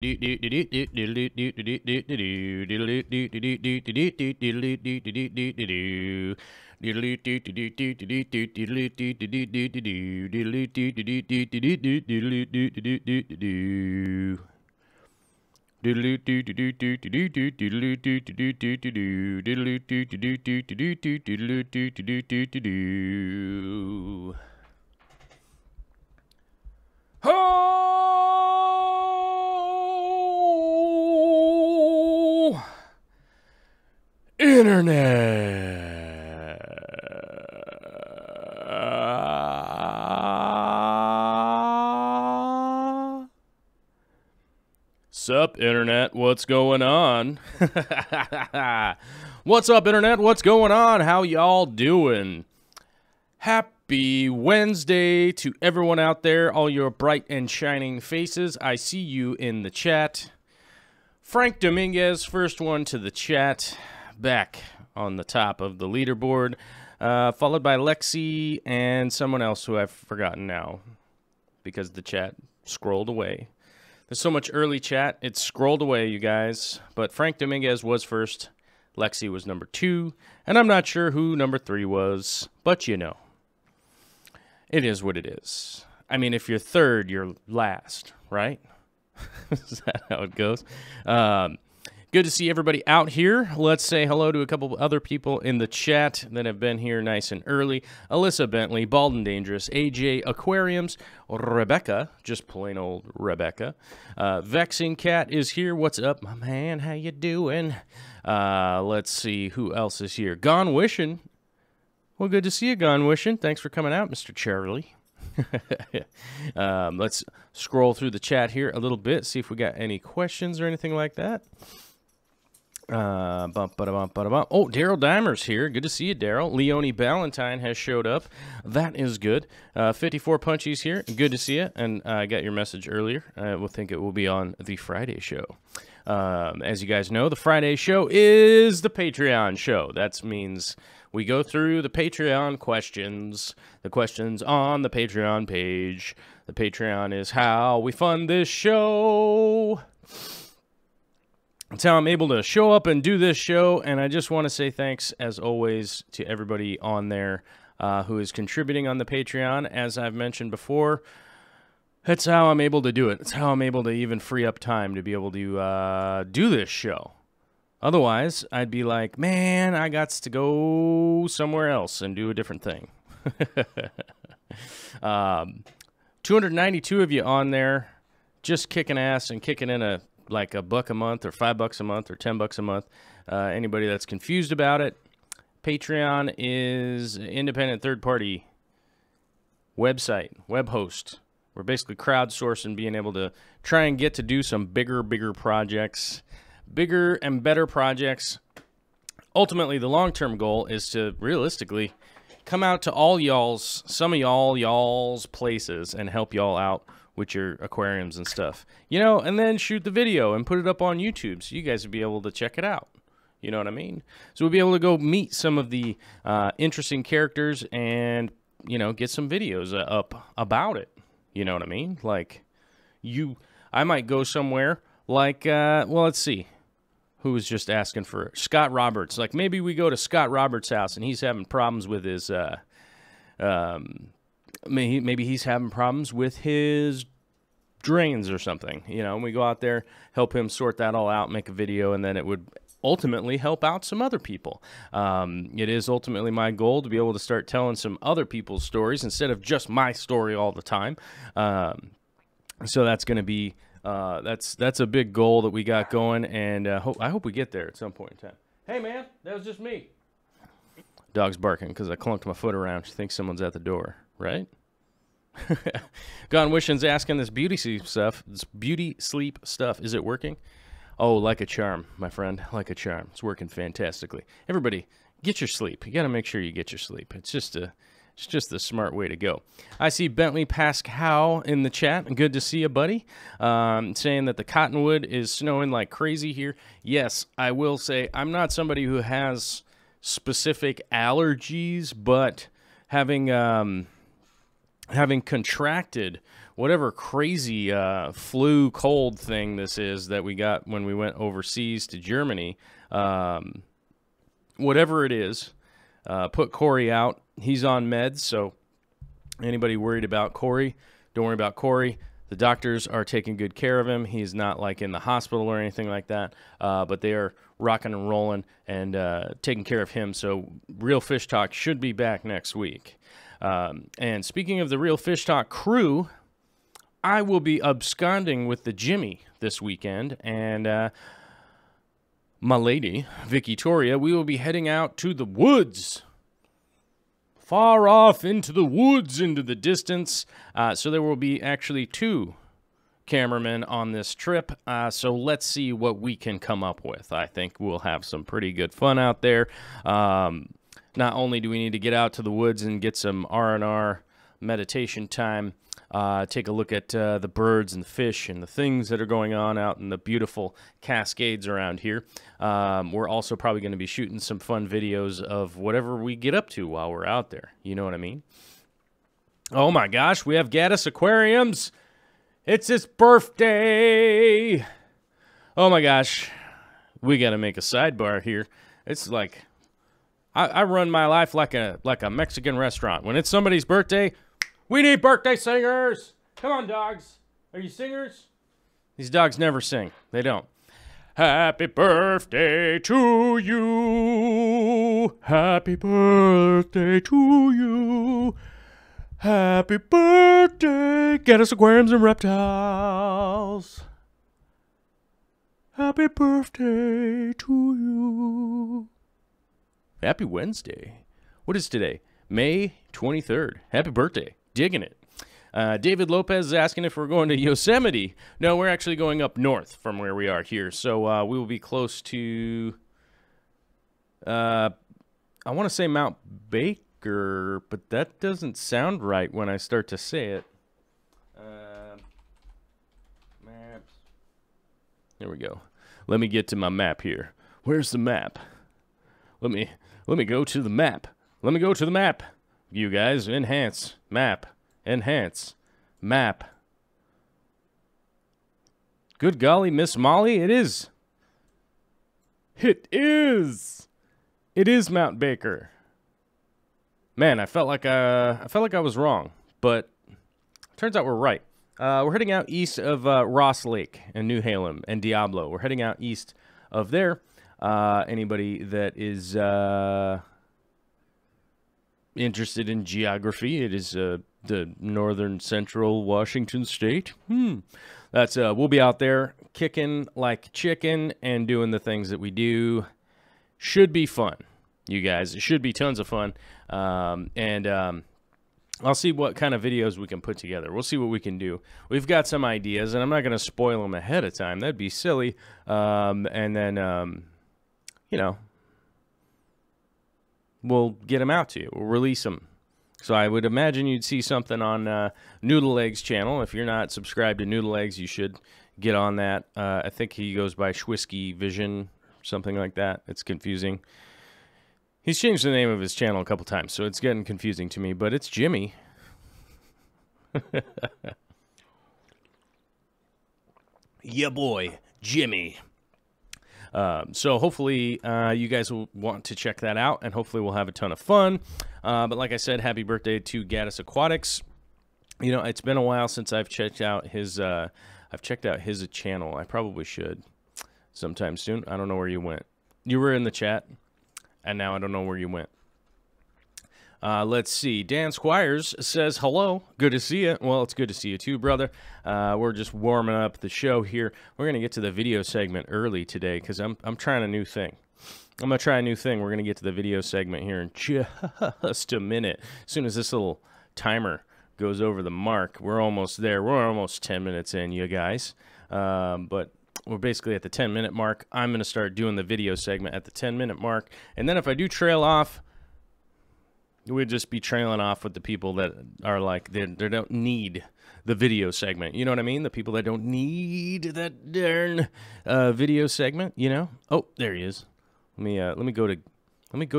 Oh, internet. Sup, internet? What's going on? What's up, internet? What's going on? How y'all doing? Happy Wednesday to everyone out there, all your bright and shining faces. I see you in the chat. Frank Dominguez, first one to the chat, back on the top of the leaderboard, followed by Lexi and someone else who I've forgotten now because the chat scrolled away. There's so much early chat, it's scrolled away, you guys. But Frank Dominguez was first, Lexi was number 2, and I'm not sure who number 3 was, but you know. It is what it is. I mean, if you're third, you're last, right? Is that how it goes? Good to see everybody out here. Let's say hello to a couple of other people in the chat that have been here nice and early. Alyssa Bentley, Bald and Dangerous, AJ Aquariums, Rebecca, just plain old Rebecca. Vexing Cat is here. What's up, my man? How you doing? Let's see who else is here. Gone Wishing. Well, good to see you, Gone Wishing. Thanks for coming out, Mr. Charlie. Let's scroll through the chat here a little bit, see if we got any questions or anything like that. Oh, Daryl Dimer's here. Good to see you, Daryl. Leonie Ballantyne has showed up. That is good. 54 Punchies here. Good to see you. And I got your message earlier. I will think it will be on the Friday show. As you guys know, the Friday show is the Patreon show. That means we go through the Patreon questions, the questions on the Patreon page. The Patreon is how we fund this show. It's how I'm able to show up and do this show, and I just want to say thanks, as always, to everybody on there who is contributing on the Patreon. As I've mentioned before, that's how I'm able to do it. It's how I'm able to even free up time to be able to do this show. Otherwise, I'd be like, man, I got to go somewhere else and do a different thing. 292 of you on there, just kicking ass and kicking in like $1 a month or $5 a month or $10 a month. Anybody that's confused about it, Patreon is an independent third-party website, web host. We're basically crowdsourcing, being able to try and get to do some bigger projects, bigger and better projects. Ultimately, the long-term goal is to realistically come out to all y'all's, some of y'all's places and help y'all out with your aquariums and stuff, you know, and then shoot the video and put it up on YouTube so you guys would be able to check it out. You know what I mean? So we'll be able to go meet some of the interesting characters and, you know, get some videos up about it. You know what I mean? Like, I might go somewhere like, well, let's see. Who was just asking for Scott Roberts? Like, maybe we go to Scott Roberts' house and he's having problems with his, maybe he's having problems with his drains or something, you know, and we go out there, help him sort that all out, make a video, and then it would ultimately help out some other people. It is ultimately my goal to be able to start telling some other people's stories instead of just my story all the time. So that's going to be, that's a big goal that we got going, and I hope we get there at some point in time. Hey, man, that was just me. Dog's barking because I clunked my foot around. She thinks someone's at the door. Right? Gone Wishing's asking this beauty sleep stuff. This beauty sleep stuff. Is it working? Oh, like a charm, my friend. Like a charm. It's working fantastically. Everybody, get your sleep. You got to make sure you get your sleep. It's just the smart way to go. I see Bentley Pascal in the chat. Good to see you, buddy. Saying that the cottonwood is snowing like crazy here. Yes, I will say I'm not somebody who has specific allergies, but having contracted whatever crazy flu cold thing this is that we got when we went overseas to Germany. Whatever it is, put Corey out. He's on meds, so anybody worried about Corey, don't worry about Corey. The doctors are taking good care of him. He's not like in the hospital or anything like that, but they are rocking and rolling and taking care of him. So Real Fish Talk should be back next week. And speaking of the Real Fish Talk crew, I will be absconding with the Jimmy this weekend, and my lady, Victoria, we will be heading out to the woods. Far off into the woods, into the distance. So there will be actually 2 cameramen on this trip. So let's see what we can come up with. I think we'll have some pretty good fun out there. Not only do we need to get out to the woods and get some R&R meditation time, take a look at the birds and the fish and the things that are going on out in the beautiful Cascades around here. We're also probably going to be shooting some fun videos of whatever we get up to while we're out there. You know what I mean? Oh my gosh, we have Gaddis Aquariums. It's his birthday. Oh my gosh, we got to make a sidebar here. It's like I run my life like a Mexican restaurant. When it's somebody's birthday, we need birthday singers. Come on, dogs. Are you singers? These dogs never sing. They don't. Happy birthday to you. Happy birthday to you. Happy birthday. Get us aquariums and reptiles. Happy birthday to you. Happy Wednesday. What is today? May 23rd. Happy birthday. Digging it. David Lopez is asking if we're going to Yosemite. No, we're actually going up north from where we are here. So we will be close to, I want to say Mount Baker, but that doesn't sound right when I start to say it. Maps. There we go. Let me get to my map here. Where's the map? Let me go to the map. Let me go to the map. You guys, enhance, map, enhance, map. Good golly, Miss Molly, it is. It is. It is Mount Baker. Man, I felt like I was wrong, but turns out we're right. We're heading out east of Ross Lake and New Halem and Diablo. We're heading out east of there. Anybody that is interested in geography, it is the northern central Washington state. That's we'll be out there kicking like chicken and doing the things that we do. Should be fun, you guys. It should be tons of fun. I'll see what kind of videos we can put together. We'll see what we can do. We've got some ideas, and I'm not going to spoil them ahead of time. That'd be silly. And then, you know, we'll get them out to you. We'll release them. So I would imagine you'd see something on Noodle Eggs channel. If you're not subscribed to Noodle Eggs, you should get on that. I think he goes by Schwisky Vision, something like that. It's confusing. He's changed the name of his channel a couple times, so it's getting confusing to me, but it's Jimmy. Yeah, boy, Jimmy. So hopefully you guys will want to check that out, and hopefully we'll have a ton of fun. But like I said, happy birthday to Gaddis Aquatics. You know, it's been a while since I've checked out his channel. I probably should sometime soon. I don't know where you went. You were in the chat, and now I don't know where you went. Let's see. Dan Squires says, hello. Good to see you. Well, it's good to see you too, brother. We're just warming up the show here. We're going to get to the video segment early today because I'm trying a new thing. I'm going to try a new thing. We're going to get to the video segment here in just a minute. As soon as this little timer goes over the mark, we're almost there. We're almost 10 minutes in, you guys. But we're basically at the 10-minute mark. I'm going to start doing the video segment at the 10-minute mark. And then if I do trail off, we'd just be trailing off with the people that are like, they don't need the video segment. You know what I mean? The people that don't need that darn video segment, you know? Oh, there he is. Let me go to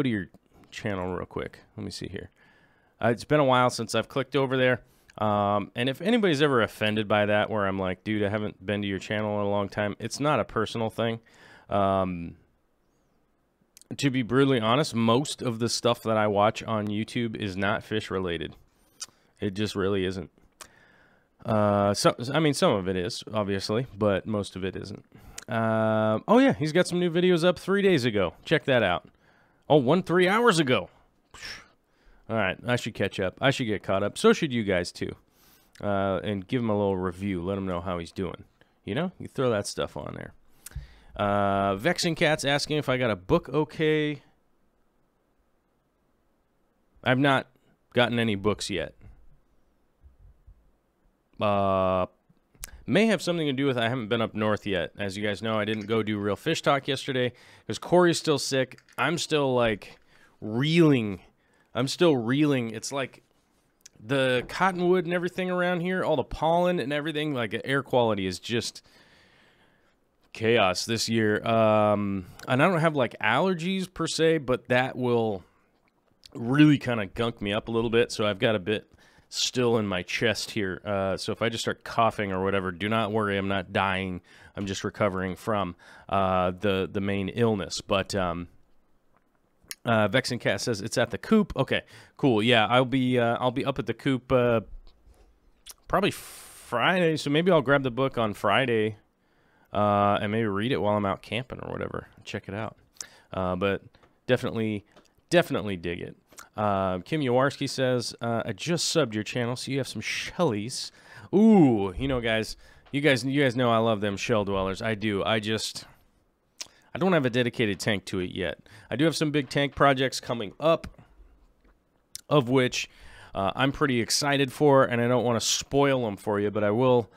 your channel real quick. Let me see here. It's been a while since I've clicked over there. And if anybody's ever offended by that, where I'm like, dude, I haven't been to your channel in a long time, it's not a personal thing. To be brutally honest, most of the stuff that I watch on YouTube is not fish related. It just really isn't. I mean, some of it is, obviously, but most of it isn't. Oh yeah, he's got some new videos up 3 days ago. Check that out. Oh, 3 hours ago. All right, I should catch up. I should get caught up. So should you guys, too. And give him a little review. Let him know how he's doing. You know, you throw that stuff on there. Vexing Cat's asking if I got a book okay. I've not gotten any books yet. May have something to do with I haven't been up north yet. As you guys know, I didn't go do Real Fish Talk yesterday because Corey's still sick. I'm still, like, reeling. I'm still reeling. It's like the cottonwood and everything around here, all the pollen and everything, like air quality is just chaos this year. And I don't have like allergies per se, but that will really kind of gunk me up a little bit. So I've got a bit still in my chest here. So if I just start coughing or whatever, do not worry. I'm not dying. I'm just recovering from the main illness. But Vexing Cat says it's at the coop. Okay, cool. Yeah, I'll be up at the coop probably Friday. So maybe I'll grab the book on Friday and maybe read it while I'm out camping or whatever. Check it out. But definitely dig it. Kim Yawarski says I just subbed your channel, so you have some shellies. Ooh, you know, guys, you guys know I love them shell dwellers. I do. I don't have a dedicated tank to it yet. I do have some big tank projects coming up, of which I'm pretty excited for, and I don't want to spoil them for you, but I will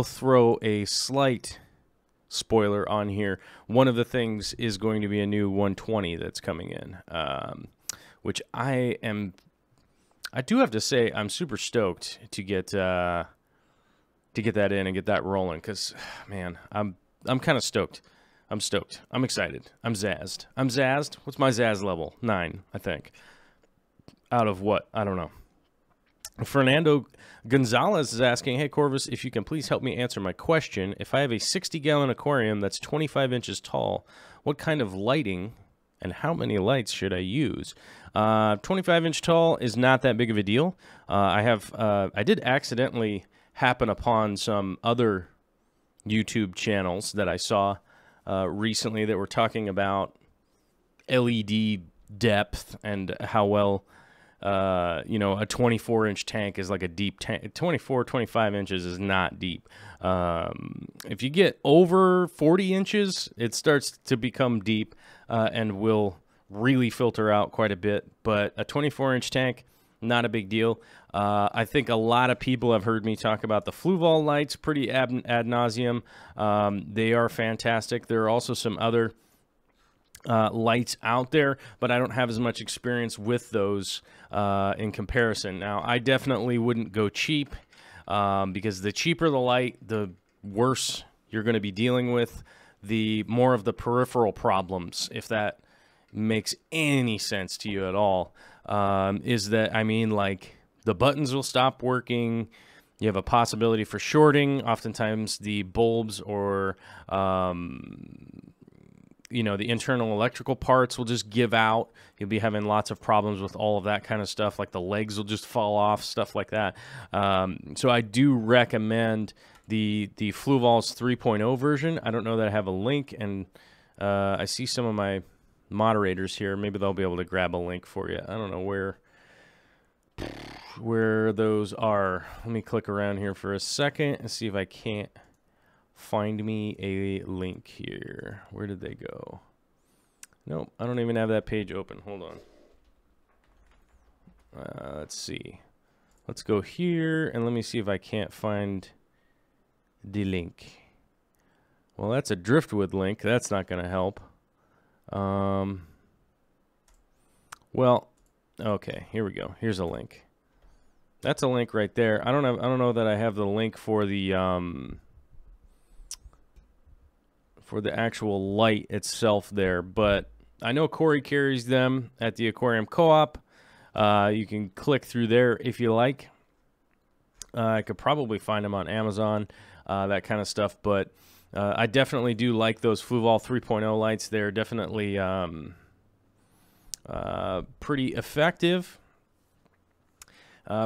throw a slight spoiler on here. One of the things is going to be a new 120 that's coming in, which I do have to say I'm super stoked to get that in and get that rolling, because man, I'm kind of stoked. I'm stoked. I'm excited. I'm zazzed. What's my zazz level? 9, I think. Out of what? I don't know. Fernando Gonzalez is asking, hey, Corvus, if you can please help me answer my question. If I have a 60-gallon aquarium that's 25 inches tall, what kind of lighting and how many lights should I use? 25-inch tall is not that big of a deal. I did accidentally happen upon some other YouTube channels that I saw recently that were talking about LED depth and how well, you know, a 24-inch tank is like a deep tank. 24, 25 inches is not deep. If you get over 40 inches, it starts to become deep and will really filter out quite a bit. But a 24-inch tank, not a big deal. I think a lot of people have heard me talk about the Fluval lights pretty ad nauseum. They are fantastic. There are also some other lights out there, but I don't have as much experience with those in comparison. Now, I definitely wouldn't go cheap because the cheaper the light, the worse you're going to be dealing with, the more of the peripheral problems, if that makes any sense to you at all. Is that, I mean, like, the buttons will stop working. You have a possibility for shorting. Oftentimes the bulbs or, you know, the internal electrical parts will just give out. You'll be having lots of problems with all of that kind of stuff. Like the legs will just fall off, stuff like that. So I do recommend the Fluval's 3.0 version. I don't know that I have a link, and I see some of my moderators here. Maybe they'll be able to grab a link for you. I don't know where those are. Let me click around here for a second and see if I can't find me a link here. Where did they go? Nope, I don't even have that page open. Hold on. Let's see. Let's go here and let me see if I can't find the link. Well, that's a Driftwood link. That's not going to help. Well, okay, here we go. Here's a link. That's a link right there. I don't know that I have the link for the actual light itself there, but I know Corey carries them at the Aquarium Co-op. You can click through there if you like. I could probably find them on Amazon, that kind of stuff. But I definitely do like those Fluval 3.0 lights. They're definitely pretty effective.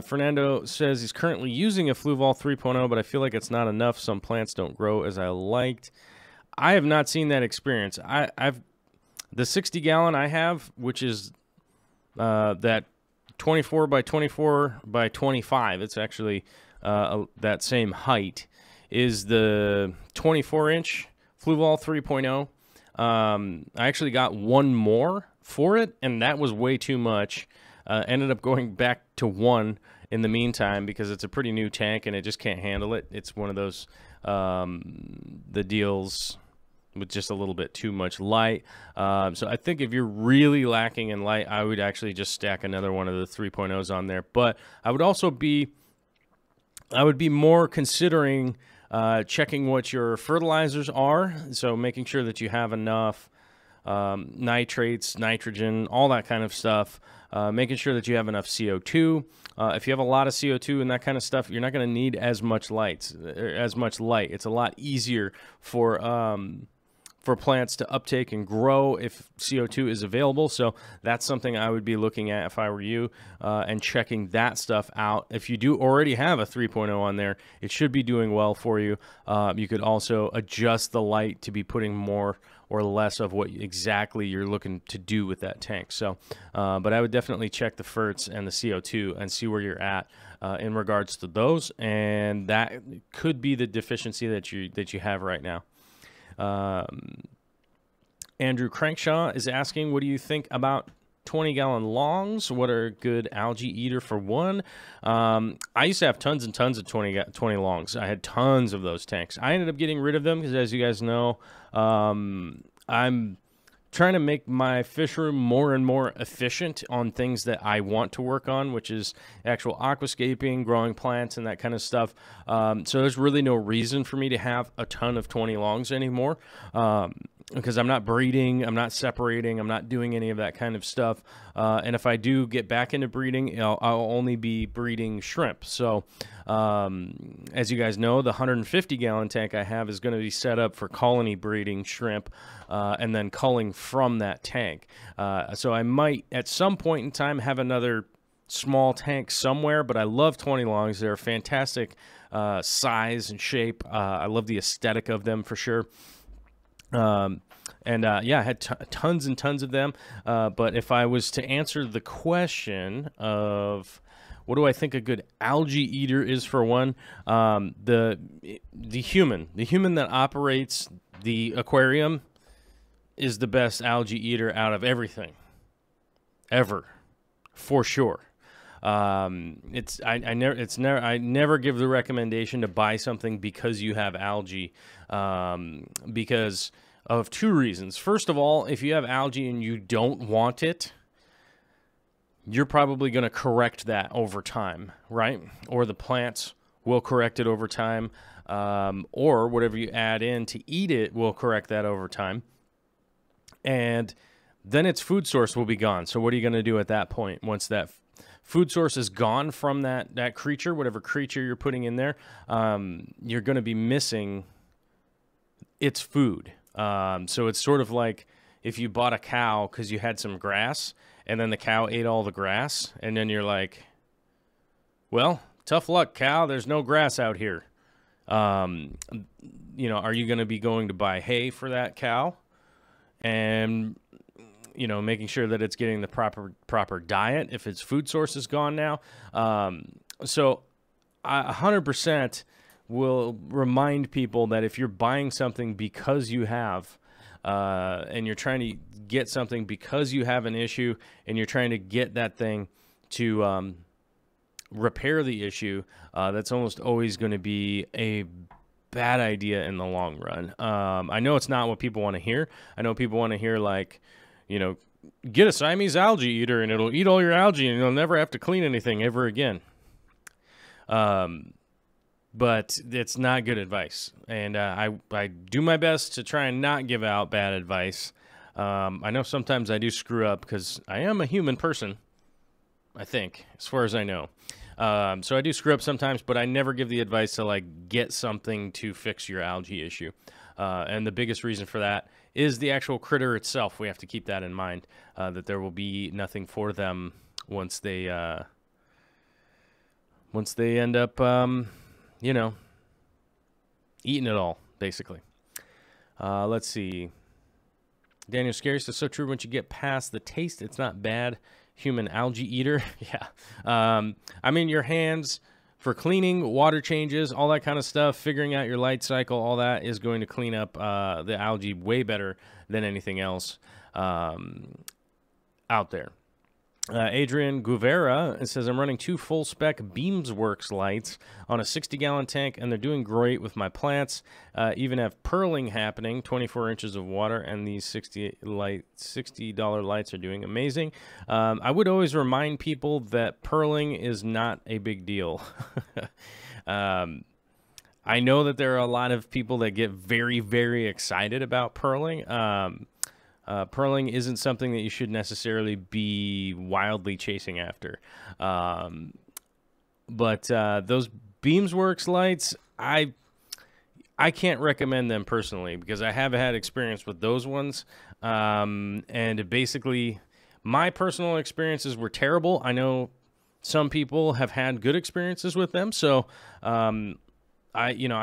Fernando says he's currently using a Fluval 3.0, but I feel like it's not enough. Some plants don't grow as I liked. I have not seen that experience. I've the 60 gallon I have, which is that 24 by 24 by 25. It's actually that same height. Is the 24-inch Fluval 3.0. I actually got one more for it, and that was way too much. Ended up going back to one in the meantime because it's a pretty new tank and it just can't handle it. It's one of those the deals with just a little bit too much light. So I think if you're really lacking in light, I would actually just stack another one of the 3.0s on there. But I would also be more considering checking what your fertilizers are. So making sure that you have enough nitrates, nitrogen, all that kind of stuff. Making sure that you have enough CO2. If you have a lot of CO2 and that kind of stuff, you're not going to need as much light. It's a lot easier for plants to uptake and grow if CO2 is available. So that's something I would be looking at if I were you, and checking that stuff out. If you do already have a 3.0 on there, it should be doing well for you. You could also adjust the light to be putting more or less of what exactly you're looking to do with that tank. So, but I would definitely check the ferts and the CO2 and see where you're at in regards to those. And that could be the deficiency that you have right now. Andrew Crankshaw is asking, what do you think about 20-gallon longs? What are a good algae eater for one? I used to have tons and tons of 20 longs. I had tons of those tanks. I ended up getting rid of them because, as you guys know, I'm trying to make my fish room more and more efficient on things that I want to work on, which is actual aquascaping, growing plants, and that kind of stuff. So there's really no reason for me to have a ton of 20 longs anymore, because I'm not breeding, I'm not separating, I'm not doing any of that kind of stuff. And if I do get back into breeding, I'll only be breeding shrimp. So as you guys know, the 150-gallon tank I have is going to be set up for colony breeding shrimp, and then culling from that tank. So I might, at some point in time, have another small tank somewhere, but I love 20 longs. They're fantastic size and shape. I love the aesthetic of them for sure. Yeah, I had tons and tons of them. But if I was to answer the question of what do I think a good algae eater is for one, the human that operates the aquarium is the best algae eater out of everything ever, for sure. I never give the recommendation to buy something because you have algae, because of two reasons. First of all, if you have algae and you don't want it, you're probably going to correct that over time, right? Or the plants will correct it over time, or whatever you add in to eat it will correct that over time. And then its food source will be gone. So what are you going to do at that point once that food source is gone from that creature, whatever creature you're putting in there? You're going to be missing its food. So it's sort of like if you bought a cow because you had some grass and then the cow ate all the grass, and then you're like, well, tough luck, cow. There's no grass out here. Are you going to be going to buy hay for that cow? And, making sure that it's getting the proper diet if its food source is gone now. So I 100% will remind people that if you're buying something because you have, and you're trying to get something because you have an issue and you're trying to get that thing to repair the issue, that's almost always going to be a bad idea in the long run. I know it's not what people want to hear. I know people want to hear, like, get a Siamese algae eater and it'll eat all your algae and you'll never have to clean anything ever again. But it's not good advice. And I do my best to try and not give out bad advice. I know sometimes I do screw up because I am a human person, I think, as far as I know. So I do screw up sometimes, but I never give the advice to like get something to fix your algae issue. And the biggest reason for that is the actual critter itself. We have to keep that in mind, that there will be nothing for them once they end up, you know, eating it all, basically. Let's see. Daniel Scary says, so true. Once you get past the taste, it's not bad. Human algae eater. Yeah. I mean, your hands for cleaning, water changes, all that kind of stuff, figuring out your light cycle, all that is going to clean up the algae way better than anything else out there. Adrian Guevara says, I'm running 2 full-spec Beamsworks lights on a 60-gallon tank, and they're doing great with my plants. Even have purling happening, 24 inches of water, and these $60 lights are doing amazing. I would always remind people that purling is not a big deal. I know that there are a lot of people that get very, very excited about purling. Purling isn't something that you should necessarily be wildly chasing after. But those Beamsworks lights, I can't recommend them personally because I have had experience with those ones. And basically, my personal experiences were terrible. I know some people have had good experiences with them. So I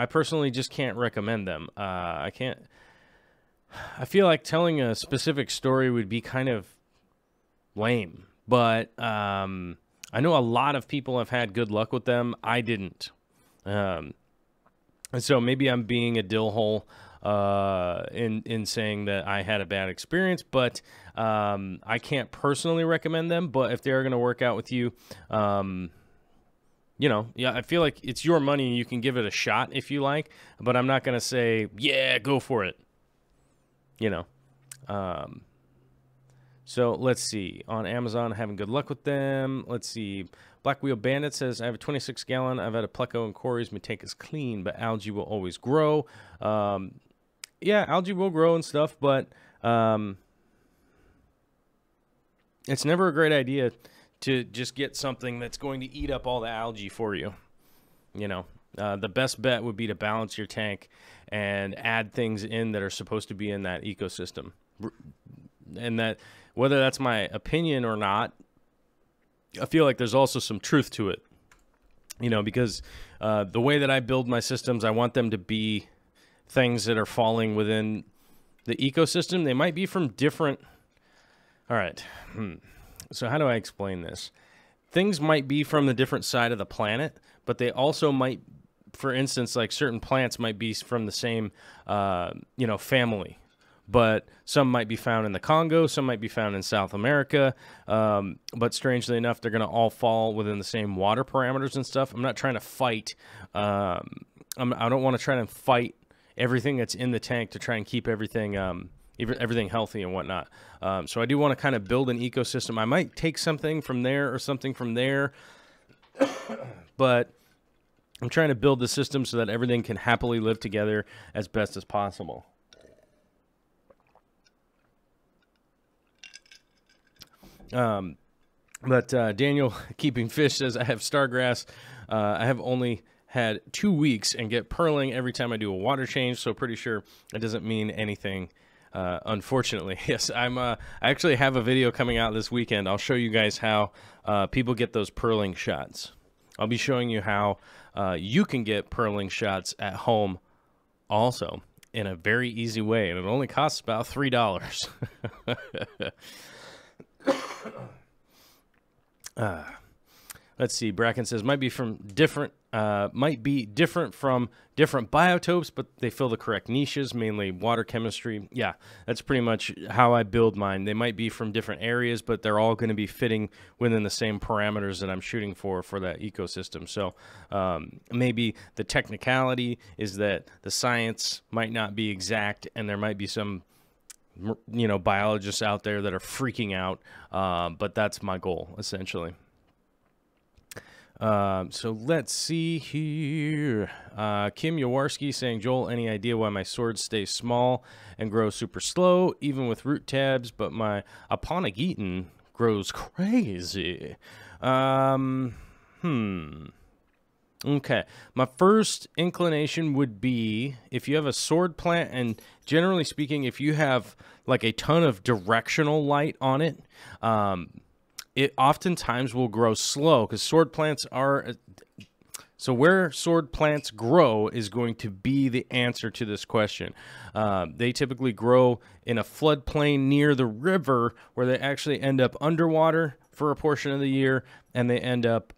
personally just can't recommend them. I feel like telling a specific story would be kind of lame, but I know a lot of people have had good luck with them. I didn't. And so maybe I'm being a dill hole in saying that I had a bad experience, but I can't personally recommend them. But if they're going to work out with you, yeah, I feel like it's your money and you can give it a shot if you like, but I'm not going to say, yeah, go for it. So let's see. On Amazon, having good luck with them. Let's see. Black Wheel Bandit says, I have a 26-gallon. I've had a pleco and cories. My tank is clean, but algae will always grow. Yeah, algae will grow and stuff, but it's never a great idea to just get something that's going to eat up all the algae for you. The best bet would be to balance your tank and add things in that are supposed to be in that ecosystem. And that, whether that's my opinion or not, I feel like there's also some truth to it. Because the way that I build my systems, I want them to be things that are falling within the ecosystem. They might be from different... All right. So how do I explain this? Things might be from the different side of the planet, but they also might... For instance, like certain plants might be from the same, family, but some might be found in the Congo, some might be found in South America, but strangely enough, they're going to all fall within the same water parameters and stuff. I'm not trying to fight. I don't want to try to fight everything that's in the tank to try and keep everything healthy and whatnot. So I do want to kind of build an ecosystem. I might take something from there or something from there, but I'm trying to build the system so that everything can happily live together as best as possible. But Daniel Keeping Fish says, I have Stargrass. I have only had 2 weeks and get purling every time I do a water change, so pretty sure it doesn't mean anything, unfortunately. Yes, I actually have a video coming out this weekend. I'll show you guys how people get those purling shots. I'll be showing you how you can get purling shots at home also in a very easy way, and it only costs about $3. Let's see. Bracken says might be different from different biotopes, but they fill the correct niches, mainly water chemistry. Yeah, that's pretty much how I build mine. They might be from different areas, but they're all going to be fitting within the same parameters that I'm shooting for that ecosystem. So maybe the technicality is that the science might not be exact, and there might be some biologists out there that are freaking out, but that's my goal essentially. So let's see here. Kim Yawarski saying, Joel, any idea why my swords stay small and grow super slow, even with root tabs, but my Aponogeton grows crazy? Okay, my first inclination would be if you have a sword plant, and generally speaking, if you have like a ton of directional light on it, it oftentimes will grow slow because sword plants are. So where sword plants grow is going to be the answer to this question. They typically grow in a floodplain near the river where they actually end up underwater for a portion of the year, and they end up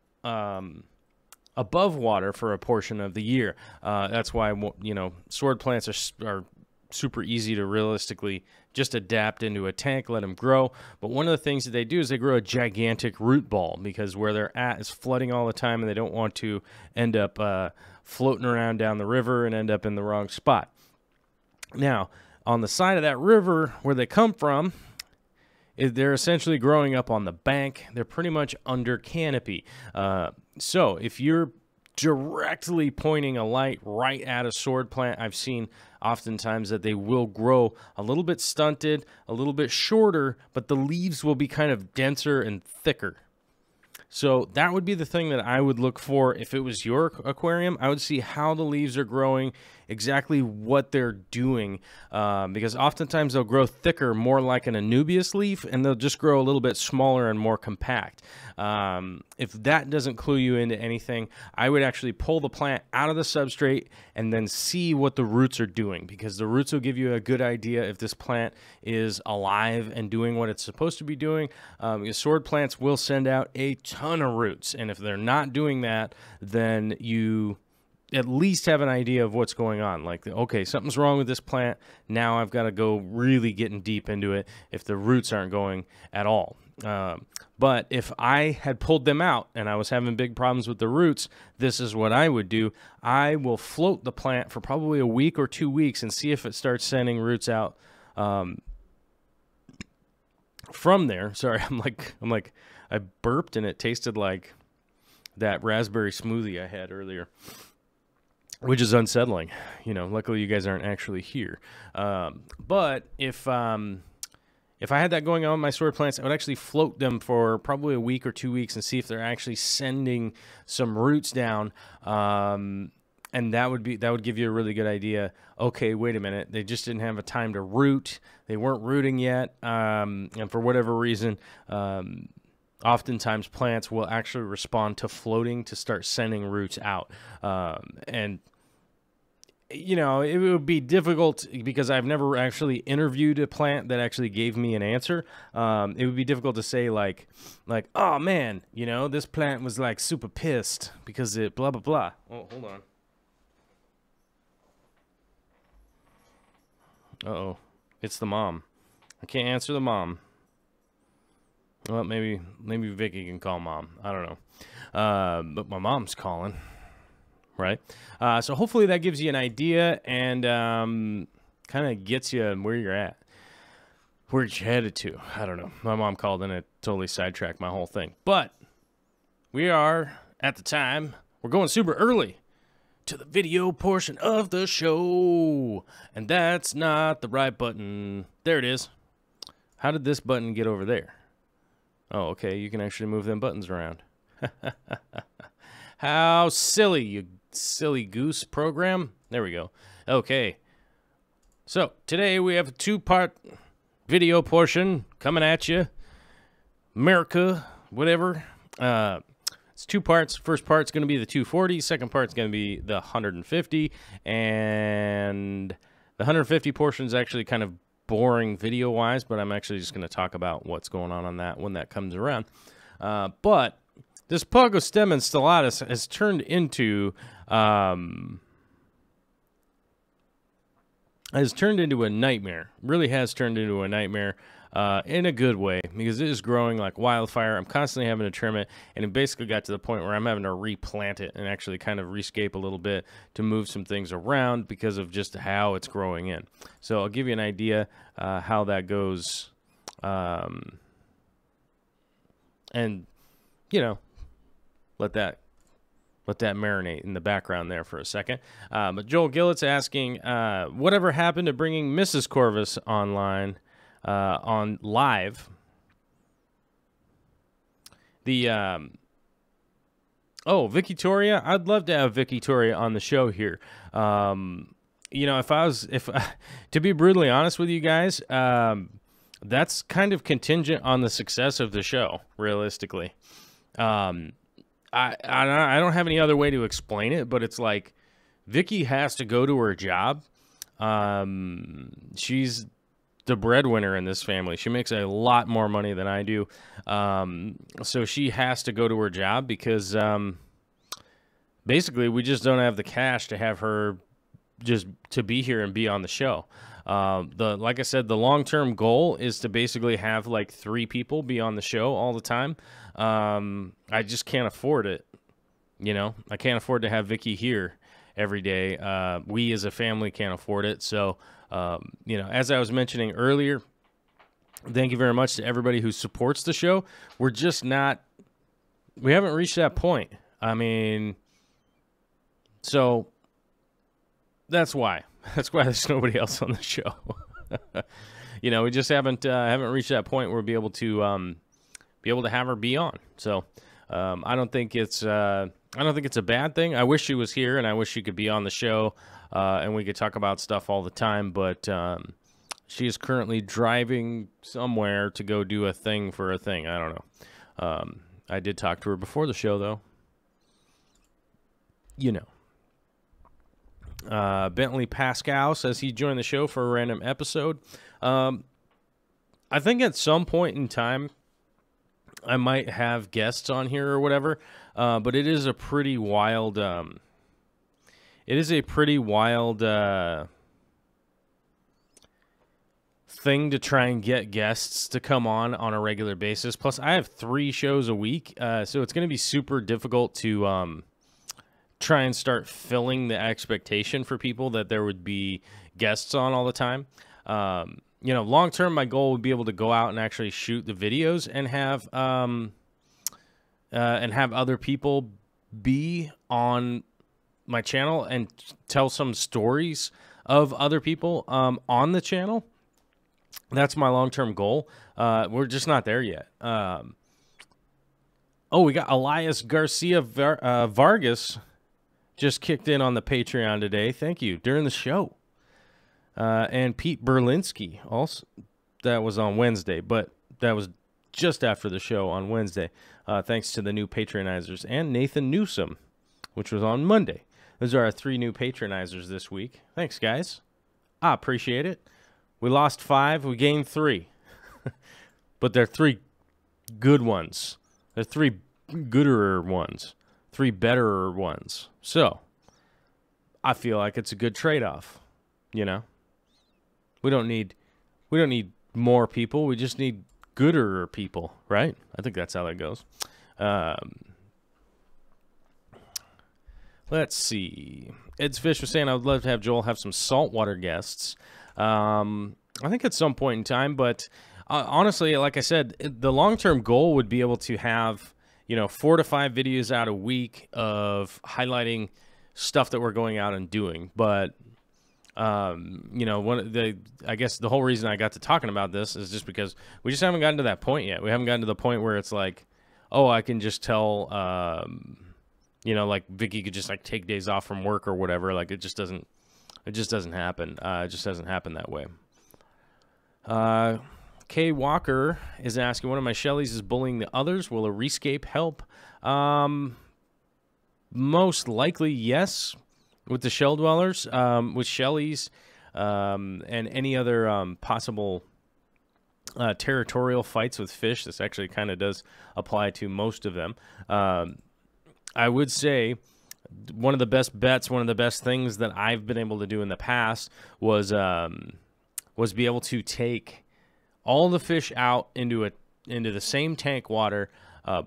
above water for a portion of the year. That's why, you know, sword plants are super easy to realistically just adapt into a tank, let them grow. But one of the things that they do is they grow a gigantic root ball because where they're at is flooding all the time and they don't want to end up floating around down the river and end up in the wrong spot. Now, on the side of that river where they come from, they're essentially growing up on the bank. They're pretty much under canopy. So if you're directly pointing a light right at a sword plant, I've seen oftentimes that they will grow a little bit stunted, a little bit shorter, but the leaves will be kind of denser and thicker. So that would be the thing that I would look for if it was your aquarium. I would see how the leaves are growing, exactly what they're doing, because oftentimes they'll grow thicker, more like an Anubias leaf, and they'll just grow a little bit smaller and more compact. If that doesn't clue you into anything, I would actually pull the plant out of the substrate and then see what the roots are doing, because the roots will give you a good idea if this plant is alive and doing what it's supposed to be doing. Because sword plants will send out a ton of roots, and if they're not doing that, then you at least have an idea of what's going on. Like, okay, something's wrong with this plant. Now I've got to go really getting deep into it if the roots aren't going at all. But if I had pulled them out and I was having big problems with the roots, this is what I would do. I will float the plant for probably a week or 2 weeks and see if it starts sending roots out from there. Sorry, I'm like, I burped and it tasted like that raspberry smoothie I had earlier, which is unsettling. You know, luckily you guys aren't actually here. But if I had that going on with my sword plants, I would actually float them for probably a week or 2 weeks and see if they're actually sending some roots down. And that would give you a really good idea. Okay, wait a minute. They just didn't have a time to root. They weren't rooting yet. And for whatever reason, oftentimes plants will actually respond to floating to start sending roots out. And you know, it would be difficult because I've never actually interviewed a plant that actually gave me an answer. It would be difficult to say like, oh man, you know, this plant was like super pissed because it blah, blah, blah. Oh, hold on. Uh-oh. It's the mom. I can't answer the mom. Well, maybe Vicky can call mom. I don't know. But my mom's calling. Right? So hopefully that gives you an idea and kind of gets you where you're at. Where you headed to. I don't know. My mom called and it totally sidetracked my whole thing. But we are, at the time, we're going super early to the video portion of the show. And that's not the right button. There it is. How did this button get over there? Oh, okay. You can actually move them buttons around. How silly, you silly goose program. There we go. Okay. So, today we have a two-part video portion coming at you. America, whatever. It's two parts. First part's going to be the 240. Second part's going to be the 150. And the 150 portion is actually kind of boring video-wise, but I'm actually just going to talk about what's going on that when that comes around. But this Pogostemon stellatus has turned into a nightmare. Really has turned into a nightmare in a good way because it is growing like wildfire. I'm constantly having to trim it, and it basically got to the point where I'm having to replant it and actually kind of rescape a little bit to move some things around because of just how it's growing in. So I'll give you an idea how that goes, and you know, let that marinate in the background there for a second. But Joel Gillett's asking, whatever happened to bringing Mrs. Corvus online, on live? Oh, Victoria, I'd love to have Victoria on the show here. You know, to be brutally honest with you guys, that's kind of contingent on the success of the show, realistically. I don't have any other way to explain it, but it's like Vicky has to go to her job. She's the breadwinner in this family. She makes a lot more money than I do. So she has to go to her job because basically we just don't have the cash to have her just to be here and be on the show. Like I said, the long-term goal is to basically have like 3 people be on the show all the time. I just can't afford it. You know, I can't afford to have Vicky here every day. We as a family can't afford it. So, you know, as I was mentioning earlier, thank you very much to everybody who supports the show. We haven't reached that point. I mean, so that's why there's nobody else on the show. You know, we just haven't reached that point where we'll be able to have her be on. So, I don't think it's a bad thing. I wish she was here, and I wish she could be on the show, and we could talk about stuff all the time. But she is currently driving somewhere to go do a thing for a thing. I don't know. I did talk to her before the show, though. You know. Bentley Pascal says he joined the show for a random episode. I think at some point in time, I might have guests on here or whatever, but it is a pretty wild, thing to try and get guests to come on a regular basis. Plus, I have 3 shows a week, so it's going to be super difficult to try and start filling the expectation for people that there would be guests on all the time. You know, long term, my goal would be able to go out and actually shoot the videos and have other people be on my channel and tell some stories of other people on the channel. That's my long term goal. We're just not there yet. Oh, we got Elias Garcia Vargas just kicked in on the Patreon today. Thank you. During the show. And Pete Berlinski also, that was on Wednesday, but that was just after the show on Wednesday. Thanks to the new Patronizers, and Nathan Newsom, which was on Monday. Those are our 3 new Patronizers this week. Thanks, guys. I appreciate it. We lost 5, we gained 3. But they're 3 good ones. They're 3 gooder ones. 3 betterer ones. So, I feel like it's a good trade-off, you know? We don't need more people. We just need gooder people, right? I think that's how that goes. Let's see. Ed's Fish was saying, I would love to have Joel have some saltwater guests. I think at some point in time, but honestly, like I said, the long-term goal would be able to have, you know, 4 to 5 videos out a week of highlighting stuff that we're going out and doing. But you know, I guess the whole reason I got to talking about this is just because we just haven't gotten to that point yet. We haven't gotten to the point where it's like, oh, I can just tell, you know, like Vicky could just like take days off from work or whatever. Like it just doesn't happen. It just doesn't happen that way. Kay Walker is asking, one of my Shelleys is bullying the others. Will a rescape help? Most likely, yes. With the shell dwellers, with Shelleys, and any other possible territorial fights with fish, this actually kind of does apply to most of them. I would say one of the best bets, one of the best things that I've been able to do in the past was be able to take all the fish out into the same tank water,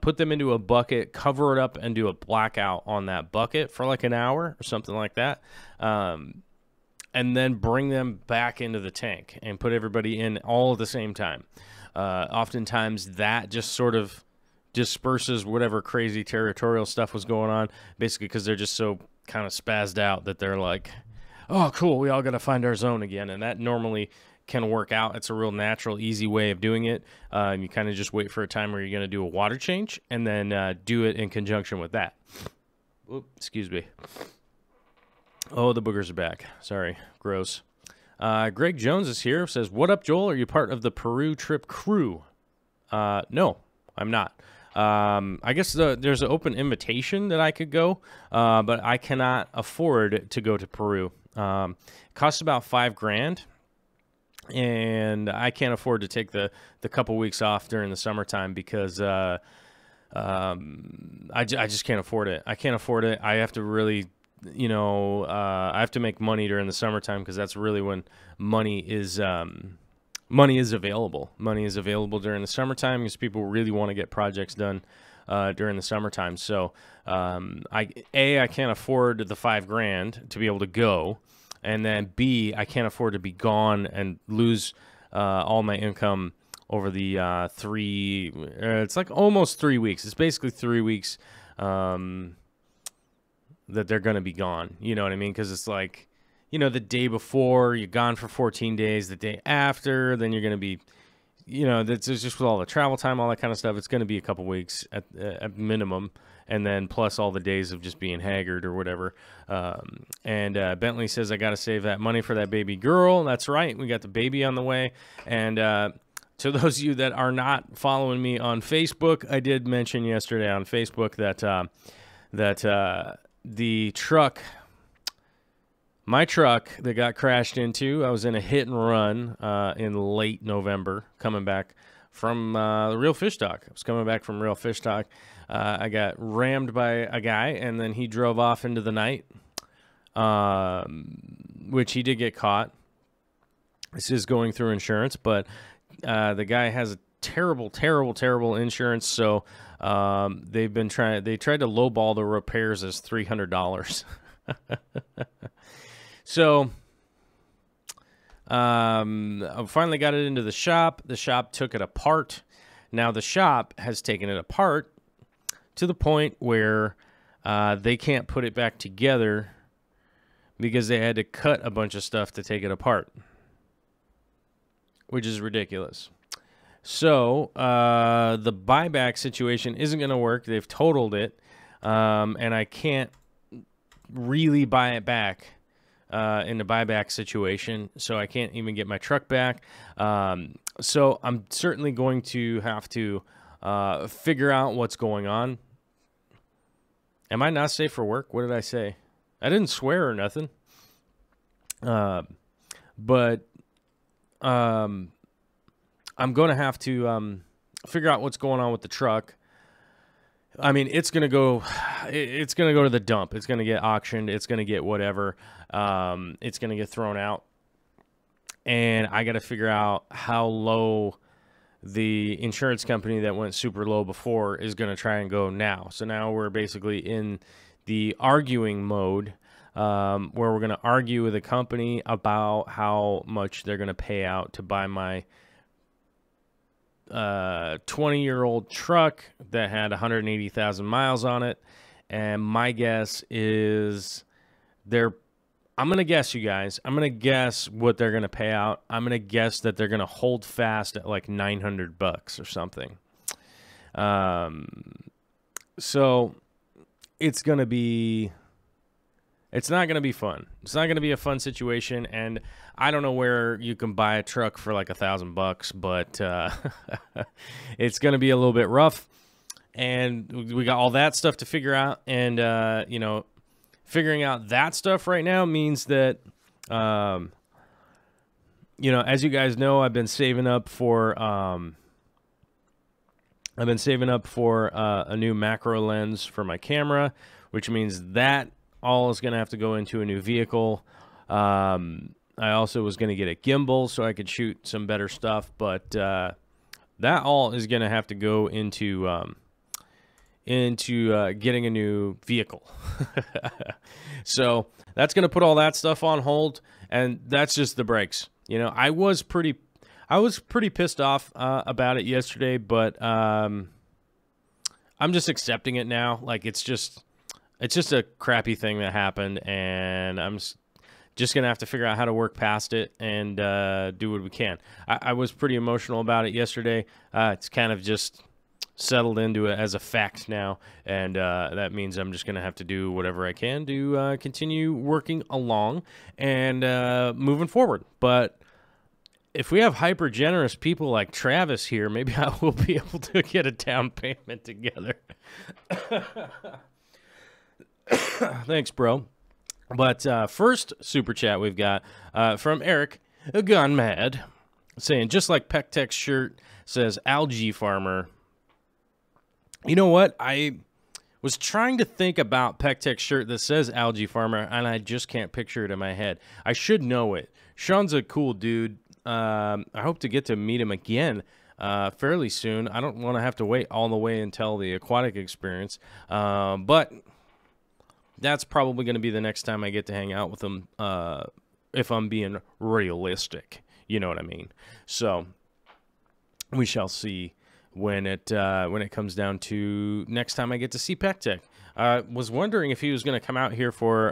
put them into a bucket, cover it up, and do a blackout on that bucket for like an hour or something like that, and then bring them back into the tank and put everybody in all at the same time. Oftentimes that just sort of disperses whatever crazy territorial stuff was going on, basically because they're just so kind of spazzed out that they're like, oh, cool, we all got to find our zone again. And that normally can work out. It's a real natural, easy way of doing it. You kind of just wait for a time where you're going to do a water change and then do it in conjunction with that. Oops, excuse me. Oh, the boogers are back. Sorry, gross. Greg Jones is here, says, what up, Joel? Are you part of the Peru trip crew? No, I'm not. I guess there's an open invitation that I could go, but I cannot afford to go to Peru. It costs about $5,000. And I can't afford to take the couple weeks off during the summertime because I just can't afford it. I can't afford it. I have to really, I have to make money during the summertime because that's really when money is available. Money is available during the summertime because people really want to get projects done during the summertime. So I can't afford the $5,000 to be able to go. And then B, I can't afford to be gone and lose all my income over the it's like almost 3 weeks. It's basically 3 weeks that they're going to be gone. You know what I mean? Because it's like, the day before, you're gone for 14 days. The day after, then you're going to be, that's just with all the travel time, all that kind of stuff. It's going to be a couple weeks at minimum. And then plus all the days of just being haggard or whatever. And Bentley says, I got to save that money for that baby girl. That's right. We got the baby on the way. And to those of you that are not following me on Facebook, I did mention yesterday on Facebook that the truck, my truck that got crashed into, I was in a hit and run in late November coming back from the Real Fish Dock. I was coming back from Real Fish Dock. I got rammed by a guy, and then he drove off into the night, which he did get caught. This is going through insurance, but the guy has a terrible, terrible, terrible insurance. So they tried to lowball the repairs as $300. So I finally got it into the shop. The shop took it apart. Now the shop has taken it apart to the point where they can't put it back together because they had to cut a bunch of stuff to take it apart, which is ridiculous. So the buyback situation isn't going to work. They've totaled it, and I can't really buy it back in the buyback situation, so I can't even get my truck back. So I'm certainly going to have to figure out what's going on. Am I not safe for work? What did I say? I didn't swear or nothing. But I'm going to have to figure out what's going on with the truck. I mean, it's going to go to the dump. It's going to get auctioned. It's going to get whatever. It's going to get thrown out. And I got to figure out how low the insurance company that went super low before is going to try and go now. So now we're basically in the arguing mode, where we're going to argue with a company about how much they're going to pay out to buy my 20-year-old truck that had 180,000 miles on it. And my guess is I'm going to guess, you guys. I'm going to guess what they're going to pay out. I'm going to guess that they're going to hold fast at like $900 or something. So it's not going to be fun. It's not going to be a fun situation. And I don't know where you can buy a truck for like $1,000, but it's going to be a little bit rough. And we got all that stuff to figure out. And, figuring out that stuff right now means that, as you guys know, I've been saving up for a new macro lens for my camera, which means that all is going to have to go into a new vehicle. I also was going to get a gimbal so I could shoot some better stuff, but that all is going to have to go into getting a new vehicle. So that's going to put all that stuff on hold, and that's just the breaks. I was pretty pissed off about it yesterday, but I'm just accepting it now. Like it's just a crappy thing that happened, and I'm just going to have to figure out how to work past it and do what we can. I was pretty emotional about it yesterday. It's kind of just settled into it as a fact now, and that means I'm just going to have to do whatever I can to continue working along and moving forward. But if we have hyper generous people like Travis here, maybe I will be able to get a down payment together. Thanks, bro. But first super chat we've got from Eric, Gone Mad, saying, just like PecTech's shirt says Algae Farmer. You know what? I was trying to think about PecTech's shirt that says Algae Farmer, and I just can't picture it in my head. I should know it. Sean's a cool dude. I hope to get to meet him again fairly soon. I don't want to have to wait all the way until the aquatic experience, but that's probably going to be the next time I get to hang out with him, if I'm being realistic. You know what I mean? So we shall see when it comes down to next time I get to see PecTech. I was wondering if he was going to come out here for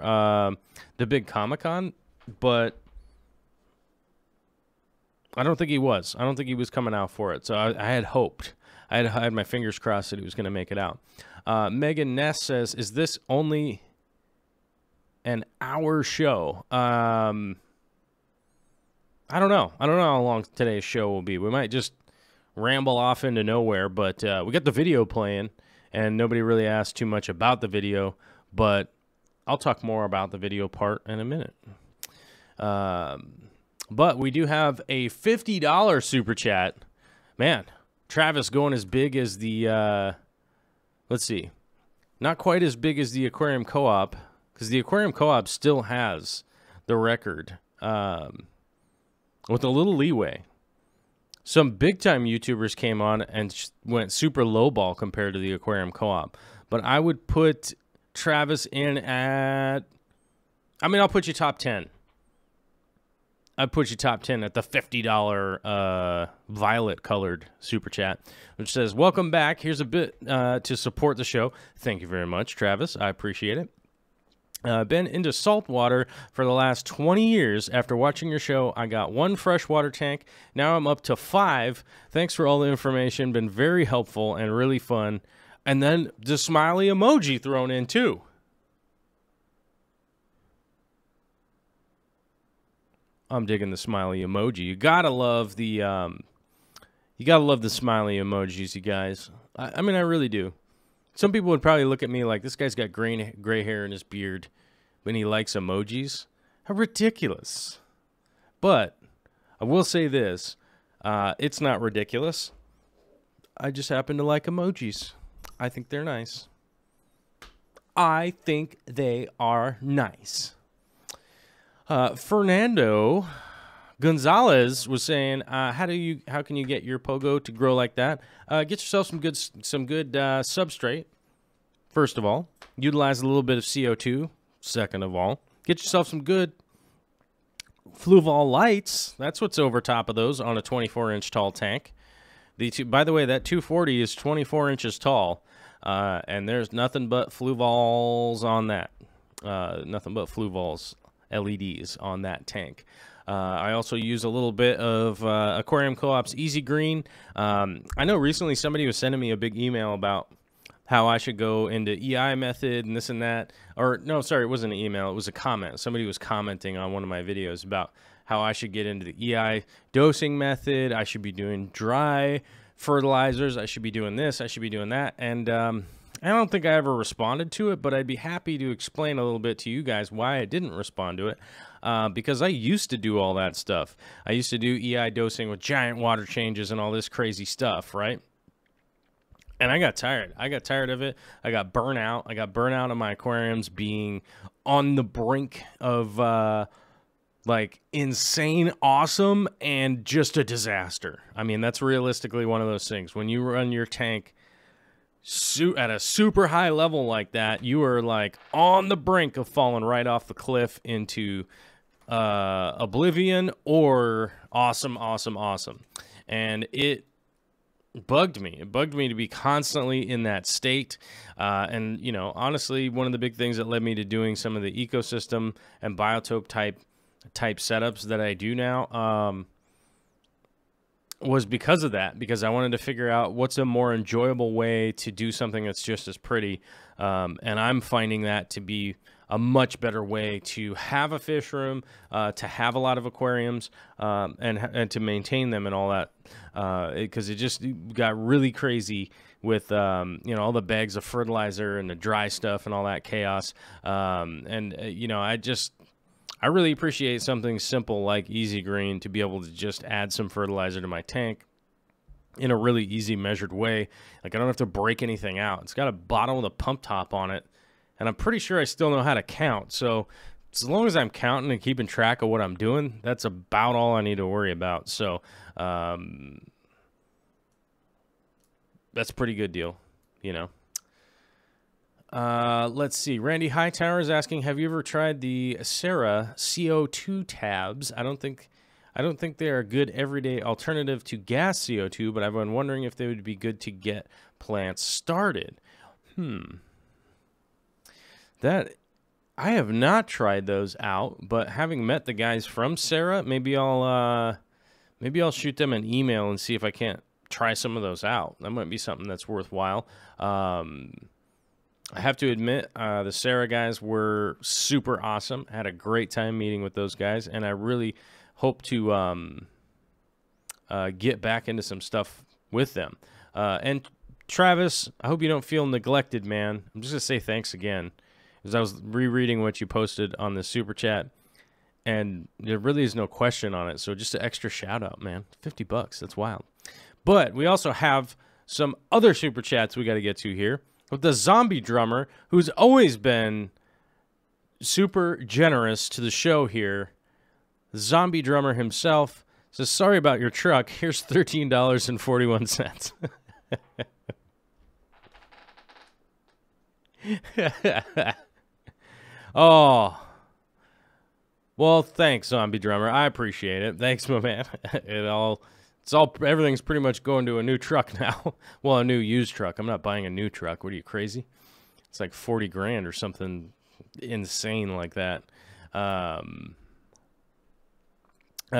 the big Comic-Con, but I don't think he was. I don't think he was coming out for it. So I had hoped. I had my fingers crossed that he was going to make it out. Megan Ness says, is this only an hour show? I don't know. I don't know how long today's show will be. We might just ramble off into nowhere, but we got the video playing, and nobody really asked too much about the video, but I'll talk more about the video part in a minute. But we do have a $50 super chat. Man, Travis going as big as the, let's see, not quite as big as the Aquarium Co-op, because the Aquarium Co-op still has the record with a little leeway. Some big-time YouTubers came on and went super lowball compared to the Aquarium Co-op. But I would put Travis in at, I mean, I'll put you top 10. I'd put you top 10 at the $50 violet-colored super chat, which says, welcome back. Here's a bit to support the show. Thank you very much, Travis. I appreciate it. Been into saltwater for the last 20 years. After watching your show, I got 1 freshwater tank. Now I'm up to 5. Thanks for all the information. Been very helpful and really fun. And then the smiley emoji thrown in too. I'm digging the smiley emoji. You gotta love the smiley emojis, you guys. I mean, I really do. Some people would probably look at me like, this guy's got gray hair in his beard when he likes emojis. How ridiculous. But I will say this. It's not ridiculous. I just happen to like emojis. I think they're nice. I think they are nice. Fernando Gonzalez was saying, how can you get your pogo to grow like that? Get yourself some good substrate. First of all, utilize a little bit of CO2. Second of all, get yourself some good Fluval lights. That's what's over top of those on a 24-inch tall tank. By the way, that 240 is 24 inches tall, and there's nothing but Fluvals on that. Nothing but Fluvals LEDs on that tank. I also use a little bit of Aquarium Co-op's Easy Green. I know recently somebody was sending me a big email about how I should go into EI method and this and that. Or, no, sorry, it wasn't an email. It was a comment. Somebody was commenting on one of my videos about how I should get into the EI dosing method. I should be doing dry fertilizers. I should be doing this. I should be doing that. And I don't think I ever responded to it, but I'd be happy to explain a little bit to you guys why I didn't respond to it. Because I used to do all that stuff. I used to do EI dosing with giant water changes and all this crazy stuff, right? And I got tired. I got tired of it. I got burnout. I got burnout of my aquariums being on the brink of like insane awesome and just a disaster. I mean, that's realistically one of those things. When you run your tank at a super high level like that, you are like on the brink of falling right off the cliff into oblivion or awesome. And it bugged me. It bugged me to be constantly in that state. And, you know, honestly, one of the big things that led me to doing some of the ecosystem and biotope type type setups that I do now was because of that, because I wanted to figure out what's a more enjoyable way to do something that's just as pretty. And I'm finding that to be a much better way to have a fish room, to have a lot of aquariums, and to maintain them and all that. Because it just got really crazy with, you know, all the bags of fertilizer and the dry stuff and all that chaos. You know, I really appreciate something simple like Easy Green to be able to just add some fertilizer to my tank in a really easy measured way. Like I don't have to break anything out. It's got a bottle with a pump top on it, and I'm pretty sure I still know how to count. So as long as I'm counting and keeping track of what I'm doing, that's about all I need to worry about. So that's a pretty good deal, you know. Let's see. Randy Hightower is asking, have you ever tried the Sarah CO2 tabs? I don't think they are a good everyday alternative to gas CO2, but I've been wondering if they would be good to get plants started. That I have not tried those out, but having met the guys from Sarah, maybe I'll shoot them an email and see if I can't try some of those out. That might be something that's worthwhile. I have to admit, the Sarah guys were super awesome. I had a great time meeting with those guys, and I really hope to get back into some stuff with them. And Travis, I hope you don't feel neglected, man. I'm just going to say thanks again, because I was rereading what you posted on the Super Chat, and there really is no question on it, so just an extra shout-out, man. $50, that's wild. But we also have some other Super Chats we got to get to here. With the Zombie Drummer, who's always been super generous to the show here. The Zombie Drummer himself says, sorry about your truck. Here's $13.41. Oh. Well, thanks, Zombie Drummer. I appreciate it. Thanks, my man. Everything's pretty much going to a new truck now. Well, a new used truck. I'm not buying a new truck. What are you, crazy? It's like 40 grand or something insane like that.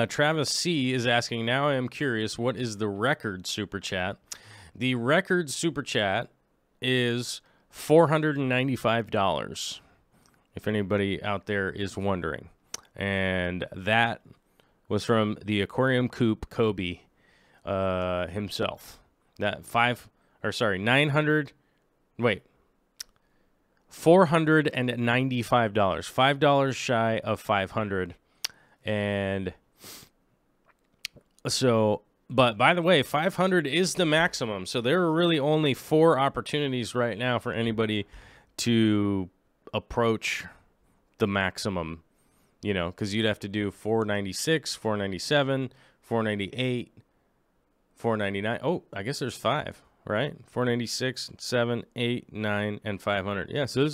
Travis C is asking, now I am curious, what is the record Super Chat? The record Super Chat is $495, if anybody out there is wondering. And that was from the Aquarium Coop Kobe himself. That $495. $5 shy of 500. And so, but by the way, 500 is the maximum. So there are really only 4 opportunities right now for anybody to approach the maximum, you know, because you'd have to do 496, 497, 498, 499. Oh, I guess there's 5, right? 496, 7, 8, 9, and 500. Yeah, so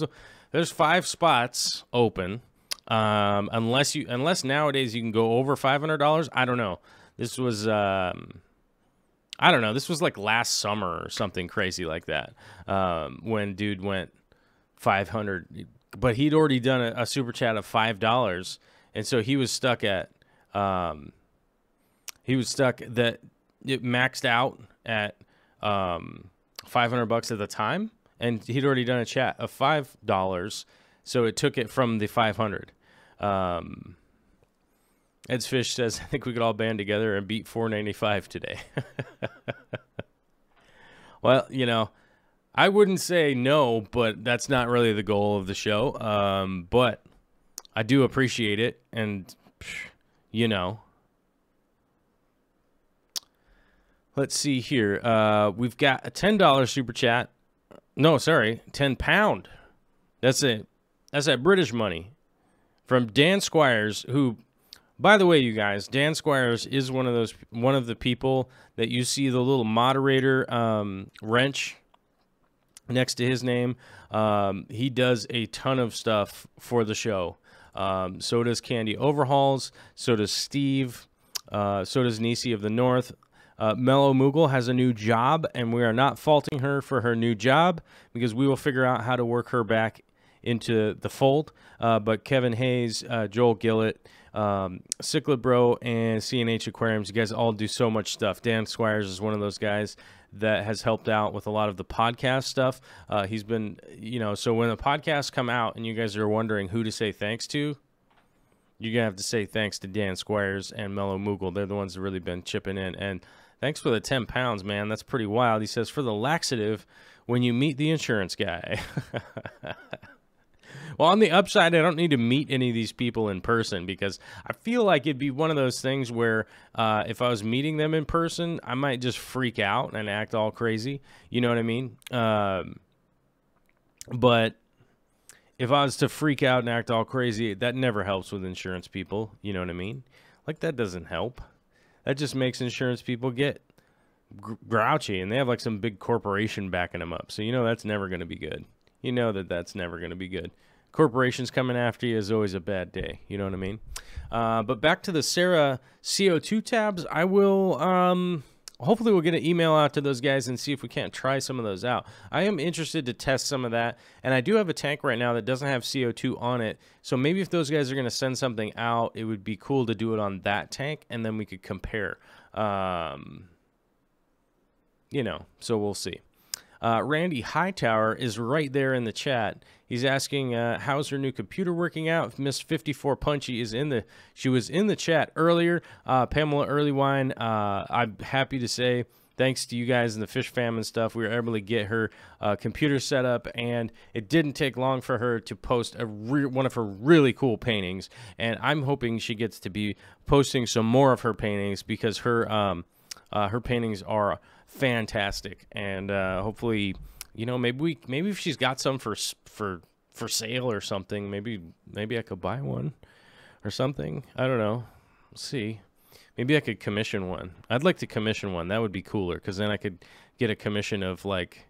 there's 5 spots open. Unless nowadays you can go over $500. I don't know. This was I don't know. This was like last summer or something crazy like that. When dude went 500, but he'd already done a super chat of $5, and so he was stuck at that it maxed out at $500 at the time, and he'd already done a chat of $5, so it took it from the 500. Ed's Fish says, I think we could all band together and beat 495 today. Well, you know, I wouldn't say no, but that's not really the goal of the show. But I do appreciate it, and you know. Let's see here. We've got a $10 super chat. No, sorry, £10. That's it. That's that British money from Dan Squires, who, by the way, you guys, Dan Squires is one of the people that you see the little moderator wrench next to his name. He does a ton of stuff for the show. So does Candy Overhauls. So does Steve. So does Nisi of the North. Mellow Moogle has a new job, and we are not faulting her for her new job because we will figure out how to work her back into the fold. But Kevin Hayes, Joel Gillett, Cichlid Bro and CNH Aquariums, you guys all do so much stuff. Dan Squires is one of those guys that has helped out with a lot of the podcast stuff. He's been, so when the podcasts come out and you guys are wondering who to say thanks to, you're going to have to say thanks to Dan Squires and Mellow Moogle. They're the ones that really been chipping in. And thanks for the 10 pounds, man. That's pretty wild. He says, for the laxative when you meet the insurance guy. Well, on the upside, I don't need to meet any of these people in person because I feel like it'd be one of those things where if I was meeting them in person, I might just freak out and act all crazy. You know what I mean? But if I was to freak out and act all crazy, that never helps with insurance people. You know what I mean? Like, that doesn't help. That just makes insurance people get grouchy, and they have like some big corporation backing them up. So that's never going to be good. You know that's never going to be good. Corporations coming after you is always a bad day. You know what I mean? But back to the Sarah CO2 tabs, I will... Hopefully we'll get an email out to those guys and see if we can't try some of those out. I am interested to test some of that, and I do have a tank right now that doesn't have CO2 on it, so maybe if those guys are going to send something out, it would be cool to do it on that tank, and then we could compare. So we'll see. Randy Hightower is right there in the chat. He's asking, how's her new computer working out? Miss 54 Punchy she was in the chat earlier. Pamela Earlywine, I'm happy to say, thanks to you guys and the Fish Fam and stuff, we were able to get her computer set up, and it didn't take long for her to post one of her really cool paintings. And I'm hoping she gets to be posting some more of her paintings because her paintings are fantastic, and hopefully, maybe if she's got some for sale or something, maybe I could buy one or something. I don't know. Let's see. Maybe I could commission one. I'd like to commission one. That would be cooler because then I could get a commission of like,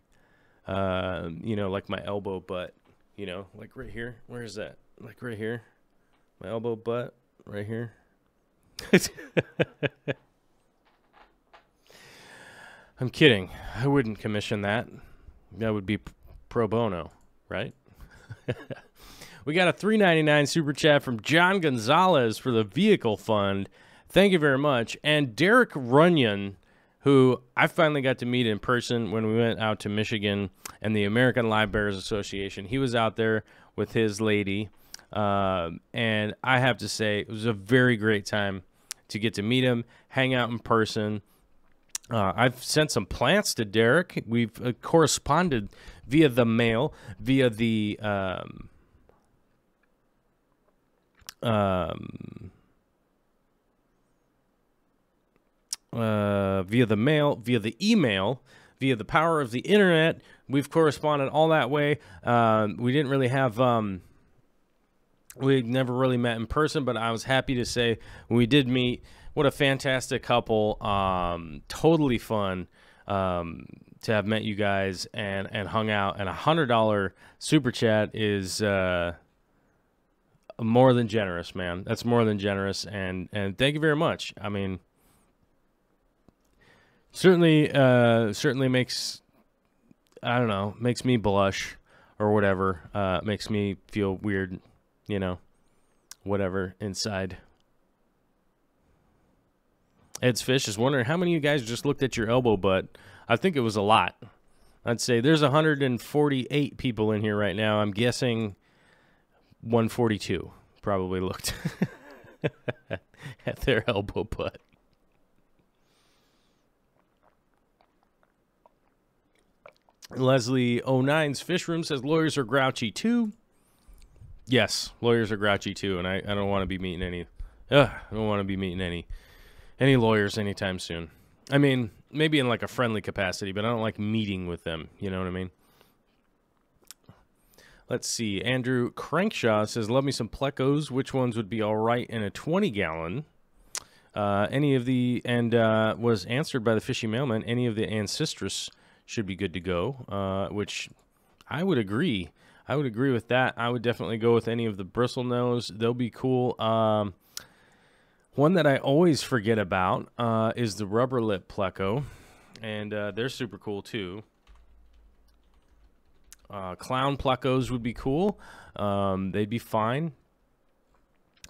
like my elbow butt. Like right here. Where is that? Like right here. My elbow butt right here. I'm kidding. I wouldn't commission that. That would be pro bono, right? We got a $3.99 super chat from John Gonzalez for the vehicle fund. Thank you very much. And Derek Runyon, who I finally got to meet in person when we went out to Michigan and the American Live Bearers Association. He was out there with his lady. And I have to say, it was a very great time to get to meet him, hang out in person. I've sent some plants to Derek. We've corresponded via the mail, via the via the email, via the power of the internet. We've corresponded all that way. We didn't really have we never really met in person, but I was happy to say when we did meet, what a fantastic couple. Totally fun to have met you guys and hung out. And $100 super chat is more than generous, man. That's more than generous. And thank you very much. I mean, certainly makes, I don't know, makes me blush or whatever. Makes me feel weird, whatever inside. Ed's Fish is wondering how many of you guys just looked at your elbow butt. I think it was a lot. I'd say there's 148 people in here right now. I'm guessing 142 probably looked at their elbow butt. Leslie 09's Fish Room says lawyers are grouchy too. Yes, lawyers are grouchy too, and I don't want to be meeting any. I don't want to be meeting any lawyers anytime soon. I mean, maybe in like a friendly capacity, but I don't like meeting with them. You know what I mean? Let's see. Andrew Crankshaw says, love me some plecos. Which ones would be all right in a 20-gallon? Any of the, and was answered by the Fishy Mailman, any of the Ancestris should be good to go, which I would agree. I would agree with that. I would definitely go with any of the bristlenose. They'll be cool. One that I always forget about is the rubber lip pleco, and they're super cool too. Clown plecos would be cool. They'd be fine.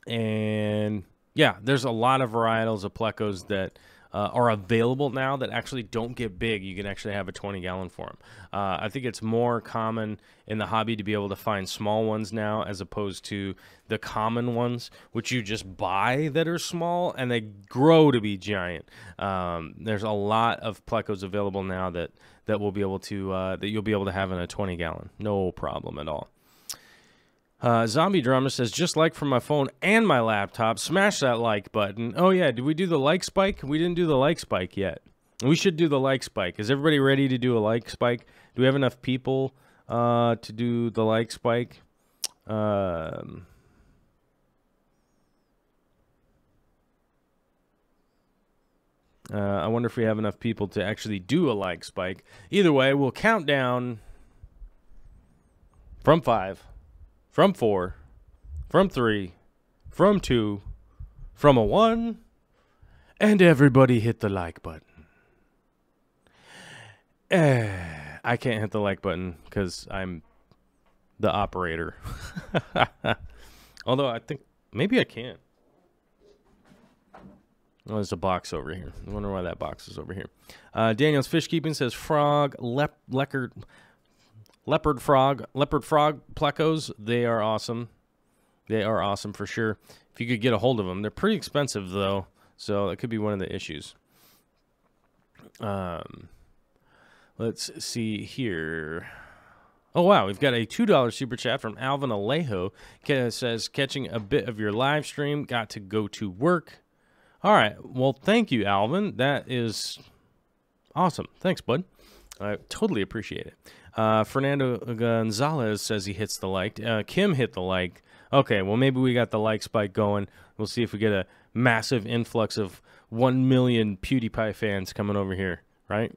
And yeah, there's a lot of varietals of plecos that are available now that actually don't get big. You can actually have a 20-gallon for them. I think it's more common in the hobby to be able to find small ones now as opposed to the common ones, which you just buy that are small and they grow to be giant. There's a lot of plecos available now that will be able to that you'll be able to have in a 20-gallon, no problem at all. Zombie Drummer says, just like from my phone and my laptop, smash that like button. Oh, yeah. Did we do the like spike? We didn't do the like spike yet. We should do the like spike. Is everybody ready to do a like spike? Do we have enough people to do the like spike? I wonder if we have enough people to actually do a like spike. Either way, we'll count down from 5. From 4, from 3, from 2, from a 1, and everybody hit the like button. I can't hit the like button because I'm the operator. Although I think maybe I can. Oh, there's a box over here. I wonder why that box is over here. Daniel's Fish Keeping says frog, leopard frog plecos. They are awesome. They are awesome for sure. If you could get a hold of them. They're pretty expensive though, so that could be one of the issues. Let's see here. Oh wow, we've got a $2 super chat from Alvin Alejo. Says, catching a bit of your live stream, got to go to work. All right, well thank you, Alvin. That is awesome. Thanks, bud. I totally appreciate it. Fernando Gonzalez says he hits the like. Kim hit the like. Okay, well, maybe we got the like spike going. We'll see if we get a massive influx of 1 million PewDiePie fans coming over here, right?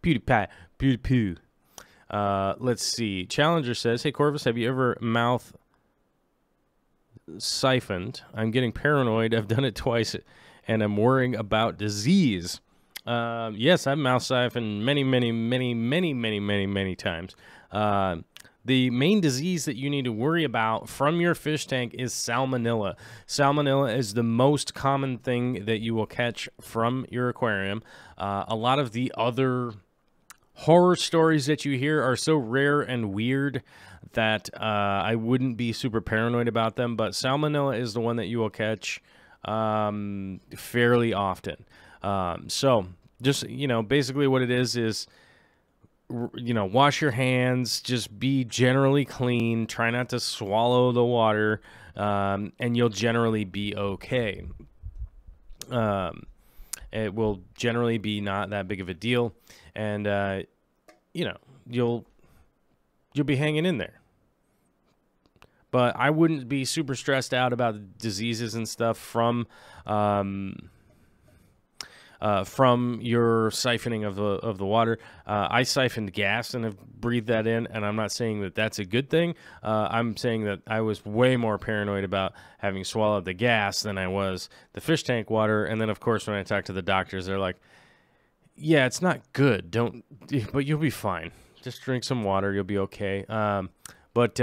PewDiePie, PewDiePie. Let's see. Challenger says, hey, Corvus, have you ever mouth siphoned? I'm getting paranoid. I've done it twice, and I'm worrying about disease. Yes, I've mouth siphoned many times. The main disease that you need to worry about from your fish tank is salmonella. Salmonella is the most common thing that you will catch from your aquarium. A lot of the other horror stories that you hear are so rare and weird that I wouldn't be super paranoid about them, but salmonella is the one that you will catch fairly often. So just, basically what it is, wash your hands, just be generally clean, try not to swallow the water, and you'll generally be okay. It will generally be not that big of a deal, and, you'll be hanging in there. But I wouldn't be super stressed out about diseases and stuff from your siphoning of the water. I siphoned gas and have breathed that in, and I'm not saying that that's a good thing. I'm saying that I was way more paranoid about having swallowed the gas than I was the fish tank water. And then, of course, when I talk to the doctors, they're like, yeah, it's not good. But you'll be fine. Just drink some water. You'll be okay. But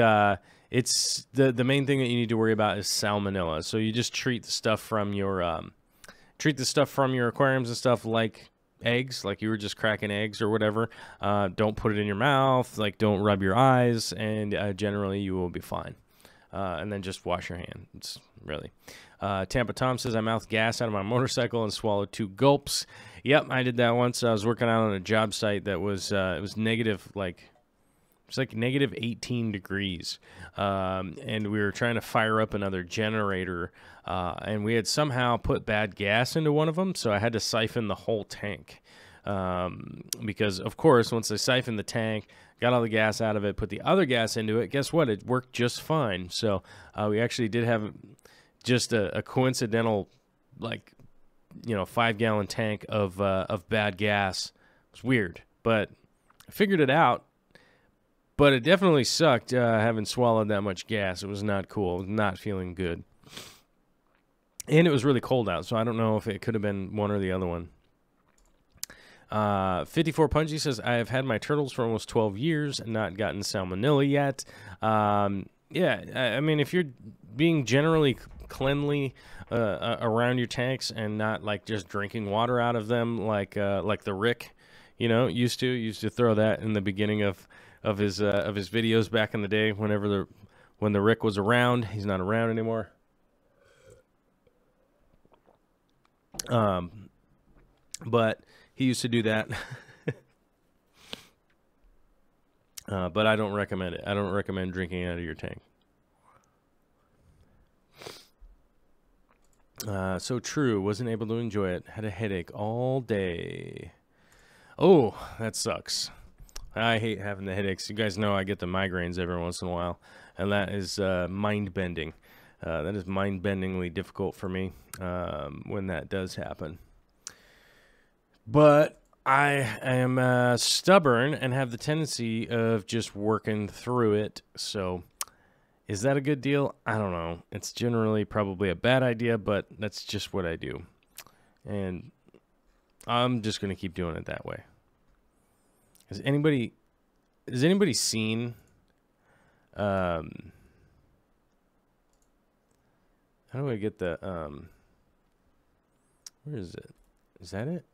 it's the main thing that you need to worry about is salmonella. So you just treat the stuff from your aquariums and stuff like eggs, like you were just cracking eggs or whatever. Don't put it in your mouth, like don't rub your eyes, and generally you will be fine. And then just wash your hand. It's really. Tampa Tom says, I mouthed gas out of my motorcycle and swallowed 2 gulps. Yep, I did that once. I was working out on a job site that was it was negative, it's like negative 18 degrees. And we were trying to fire up another generator, and we had somehow put bad gas into one of them, so I had to siphon the whole tank. Because, of course, once I siphoned the tank, got all the gas out of it, put the other gas into it, guess what? It worked just fine. So we actually did have just a coincidental, 5-gallon tank of bad gas. It was weird, but I figured it out. But it definitely sucked having swallowed that much gas. It was not cool. I was not feeling good. And it was really cold out, so I don't know if it could have been one or the other one. 54 Punchy says, I have had my turtles for almost 12 years and not gotten salmonella yet. Yeah, I mean, if you're being generally cleanly around your tanks and not like just drinking water out of them, like the Rick, used to throw that in the beginning of his videos back in the day. When the Rick was around, he's not around anymore. But he used to do that. But I don't recommend it. I don't recommend drinking out of your tank. So true. Wasn't able to enjoy it. Had a headache all day. Oh, that sucks. I hate having the headaches. You guys know I get the migraines every once in a while, and that is mind-bending. That is mind-bendingly difficult for me when that does happen. But I am stubborn and have the tendency of just working through it. So is that a good deal? I don't know. It's generally probably a bad idea, but that's just what I do. And I'm just going to keep doing it that way. Has anybody seen how do I get the where is it? Is that it?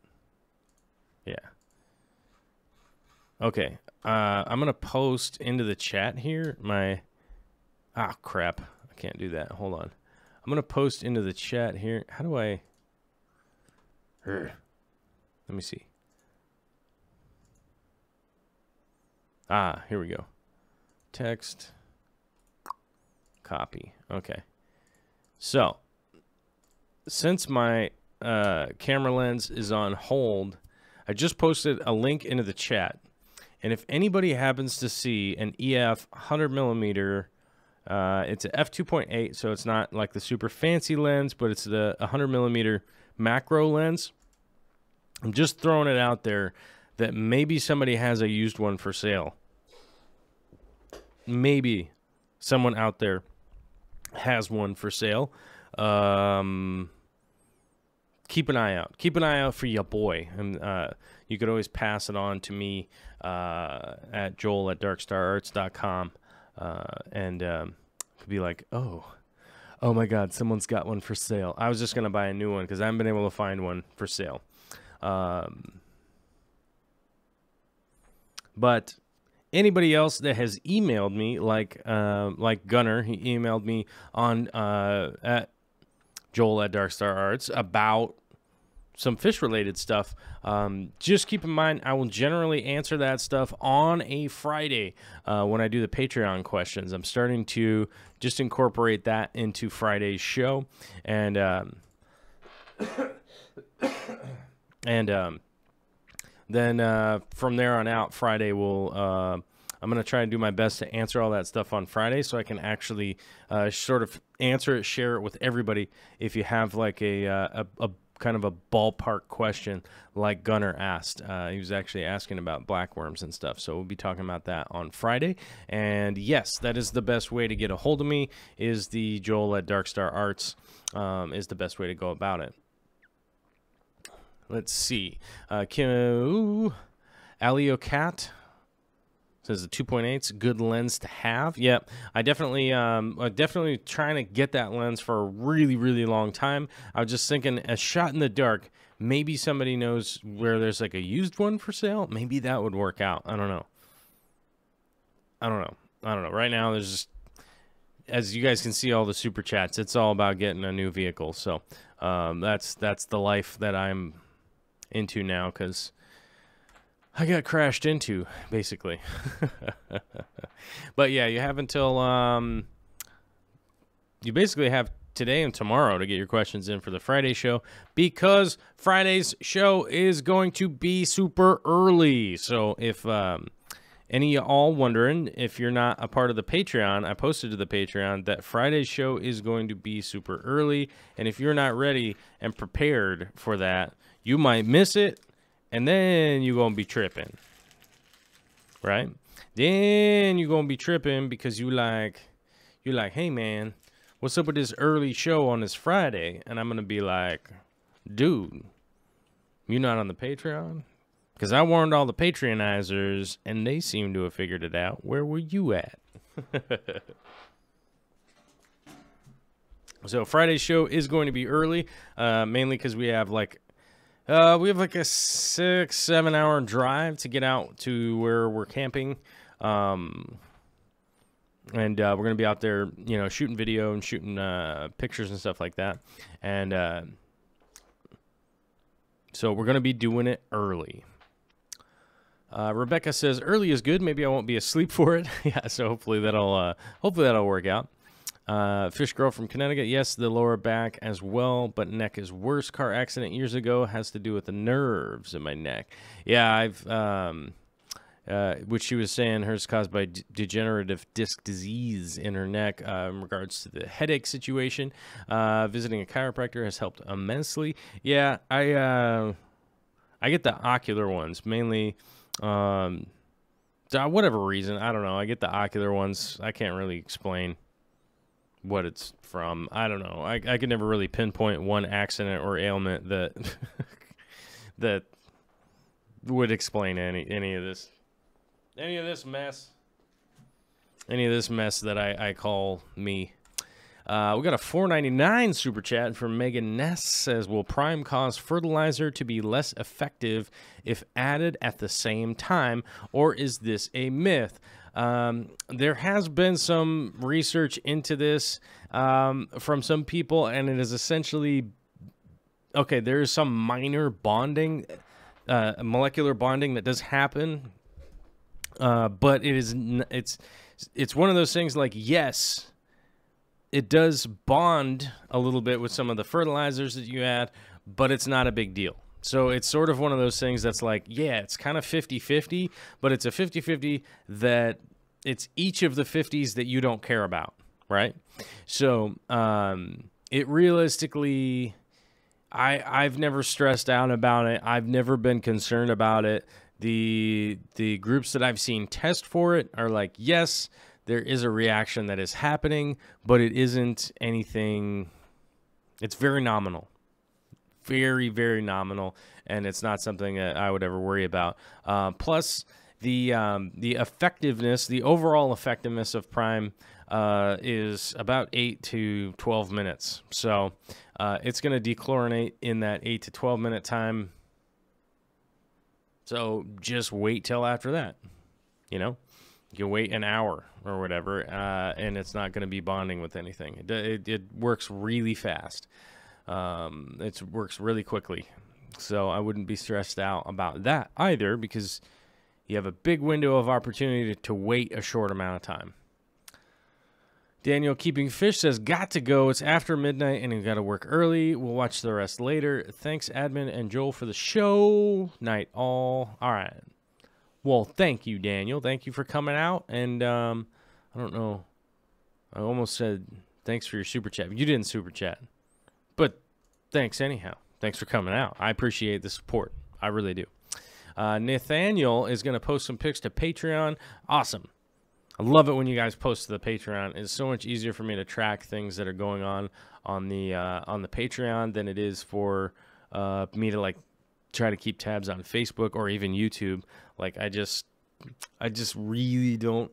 Yeah. Okay. I'm going to post into the chat here crap. I can't do that. Hold on. I'm going to post into the chat here. How do I let me see. Here we go. Text. Copy. Okay. So, since my camera lens is on hold, I just posted a link into the chat. And if anybody happens to see an EF 100 millimeter, it's an f2.8, so it's not like the super fancy lens, but it's the 100 millimeter macro lens. I'm just throwing it out there that maybe somebody has a used one for sale. Maybe someone out there has one for sale. Keep an eye out. Keep an eye out for your boy. And you could always pass it on to me at joel@darkstararts.com. And could be like, oh my God, someone's got one for sale. I was just going to buy a new one because I haven't been able to find one for sale. But anybody else that has emailed me, like Gunner, he emailed me on at joel@darkstararts about some fish-related stuff. Just keep in mind, I will generally answer that stuff on a Friday when I do the Patreon questions. I'm starting to just incorporate that into Friday's show, and then from there on out, Friday will. I'm going to try and do my best to answer all that stuff on Friday so I can actually sort of answer it, share it with everybody. If you have like a kind of a ballpark question like Gunner asked. He was actually asking about blackworms and stuff. So we'll be talking about that on Friday. And yes, that is the best way to get a hold of me, is the joel@darkstararts is the best way to go about it. Let's see. Alio Cat says the 2.8's good lens to have. Yep, I definitely trying to get that lens for a really, really long time. I was just thinking, a shot in the dark, maybe somebody knows where there's like a used one for sale. Maybe that would work out. I don't know. Right now, there's just, as you guys can see, all the super chats. It's all about getting a new vehicle. So that's the life that I'm into now, because I got crashed into, basically. But yeah, you have until you basically have today and tomorrow to get your questions in for the Friday show, because Friday's show is going to be super early. So if any of y'all wondering, if you're not a part of the Patreon, I posted to the Patreon that Friday's show is going to be super early, and if you're not ready and prepared for that, you might miss it. And then you're going to be tripping, right? Then you're going to be tripping because you're like, hey, man, what's up with this early show on this Friday? And I'm going to be like, dude, you're not on the Patreon? Because I warned all the Patreonizers, and they seem to have figured it out. Where were you at? So Friday's show is going to be early, mainly because we have like a 6-7 hour drive to get out to where we're camping. And we're going to be out there, you know, shooting video and shooting pictures and stuff like that. And so we're going to be doing it early. Rebecca says early is good. Maybe I won't be asleep for it. Yeah, so hopefully that'll work out. Fish Girl from Connecticut. Yes, the lower back as well, but neck is worse. Car accident years ago has to do with the nerves in my neck. Yeah, I've which she was saying hers caused by degenerative disc disease in her neck in regards to the headache situation. Visiting a chiropractor has helped immensely. Yeah, I get the ocular ones mainly. So whatever reason, I don't know. I get the ocular ones. I can't really explain what it's from. I don't know. I could never really pinpoint one accident or ailment that that would explain any of this mess that I call me. We got a $4.99 super chat from Megan Ness. Says, will Prime cause fertilizer to be less effective if added at the same time, or is this a myth? There has been some research into this from some people, and it is essentially, okay, there is some minor bonding, molecular bonding that does happen, but it's one of those things like, yes, it does bond a little bit with some of the fertilizers that you add, but it's not a big deal. So it's sort of one of those things that's like, yeah, it's kind of 50-50, but it's a 50-50 that it's each of the 50s that you don't care about, right? So it realistically, I've never stressed out about it. I've never been concerned about it. The groups that I've seen test for it are like, yes, there is a reaction that is happening, but it isn't anything, it's very nominal. Very, very nominal, and it's not something that I would ever worry about. Plus, the effectiveness, the overall effectiveness of Prime is about 8 to 12 minutes. So it's going to dechlorinate in that 8 to 12 minute time. So just wait till after that, you know? You can wait an hour or whatever, and it's not going to be bonding with anything. It works really fast. It works really quickly. So I wouldn't be stressed out about that either, because you have a big window of opportunity to wait a short amount of time. Daniel Keeping Fish says, got to go. It's after midnight and you got to work early. We'll watch the rest later. Thanks, Admin and Joel, for the show. Night all. All right. Well, thank you, Daniel. Thank you for coming out. And I don't know. I almost said thanks for your super chat. You didn't super chat. But thanks anyhow. Thanks for coming out. I appreciate the support. I really do. Nathaniel is going to post some pics to Patreon. Awesome. I love it when you guys post to the Patreon. It's so much easier for me to track things that are going on the Patreon than it is for me to like try to keep tabs on Facebook or even YouTube. Like I just really don't.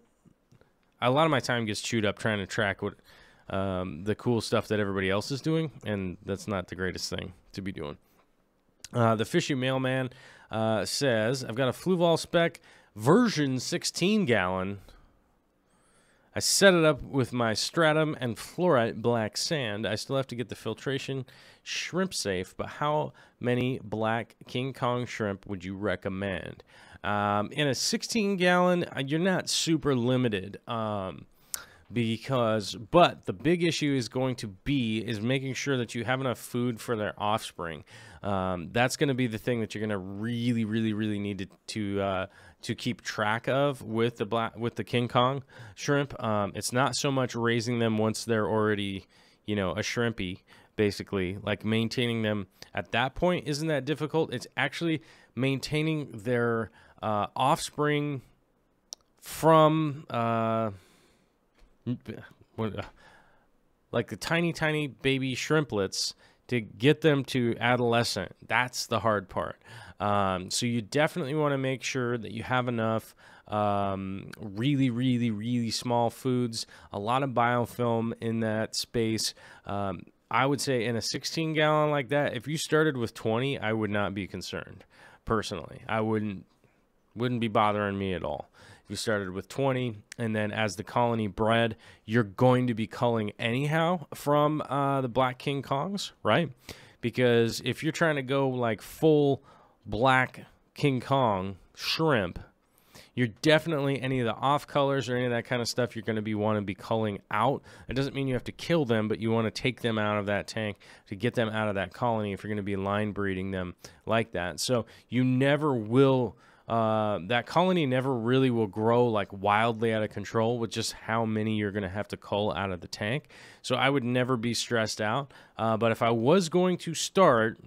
A lot of my time gets chewed up trying to track what the cool stuff that everybody else is doing, and that's not the greatest thing to be doing. The Fishy Mailman says, I've got a Fluval Spec version 16 gallon. I set it up with my stratum and fluorite black sand. I still have to get the filtration shrimp safe, but how many black King Kong shrimp would you recommend? In a 16 gallon, you're not super limited. But the big issue is going to be making sure that you have enough food for their offspring. That's going to be the thing that you're going to really, really, really need to keep track of with the King Kong shrimp. It's not so much raising them once they're already, a shrimpy, basically. Like maintaining them at that point isn't that difficult. It's actually maintaining their offspring from like the tiny baby shrimplets to get them to adolescent. That's the hard part. So you definitely want to make sure that you have enough really, really, really small foods, a lot of biofilm in that space. I would say in a 16-gallon like that, if you started with 20, I would not be concerned. Personally, I wouldn't be bothering me at all. If you started with 20, and then as the colony bred, you're going to be culling anyhow from the Black King Kongs, right? Because if you're trying to go like full Black King Kong shrimp, you're definitely any of the off colors or any of that kind of stuff you're going to want to be culling out. It doesn't mean you have to kill them, but you want to take them out of that tank to get them out of that colony if you're going to be line breeding them like that. So you never will, that colony never really will grow like wildly out of control with just how many you're going to have to cull out of the tank. So I would never be stressed out. But if I was going to start,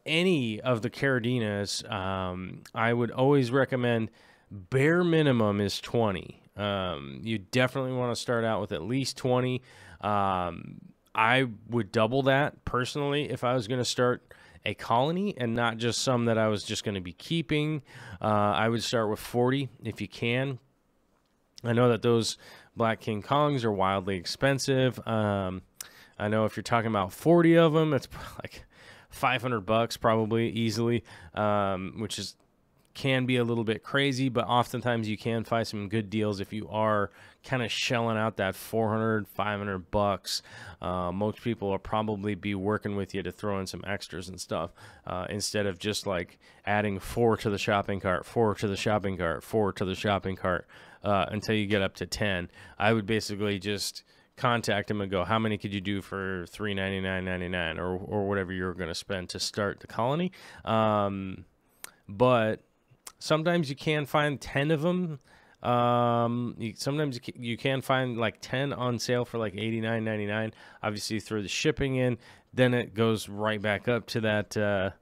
any of the Caradinas, I would always recommend bare minimum is 20. You definitely want to start out with at least 20. I would double that personally if I was going to start a colony and not just some that I was just going to be keeping. I would start with 40 if you can. I know that those Black King Kongs are wildly expensive. I know if you're talking about 40 of them, it's like $500 probably easily, which can be a little bit crazy, but oftentimes you can find some good deals if you are kind of shelling out that $400-$500. Most people will probably be working with you to throw in some extras and stuff, instead of just like adding 4 to the shopping cart, 4 to the shopping cart, 4 to the shopping cart, until you get up to 10. I would basically just contact him and go, how many could you do for $399.99 or whatever you're going to spend to start the colony. But sometimes you can find 10 of them. Sometimes you can find like 10 on sale for like $89.99. Obviously, you throw the shipping in, then it goes right back up to that, $13,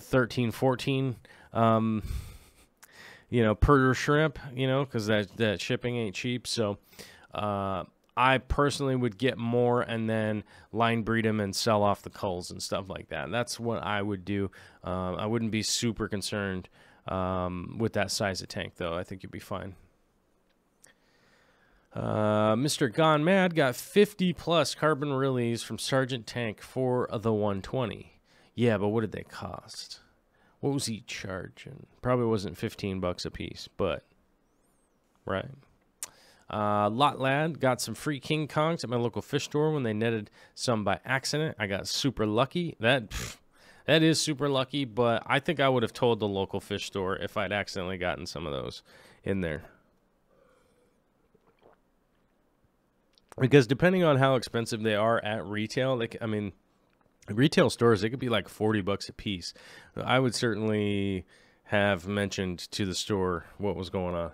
$14, per shrimp, because that shipping ain't cheap. So, I personally would get more and then line breed them and sell off the culls and stuff like that. That's what I would do. I wouldn't be super concerned with that size of tank, though. I think you'd be fine. Mr. Gone Mad got 50+ carbon release from Sergeant Tank for the 120. Yeah, but what did they cost? What was he charging? Probably wasn't $15 a piece, but right. Lot Lad got some free King Kongs at my local fish store when they netted some by accident. I got super lucky. That is super lucky, but I think I would have told the local fish store if I'd accidentally gotten some of those in there. Because depending on how expensive they are at retail, retail stores, they could be like $40 a piece. I would certainly have mentioned to the store what was going on.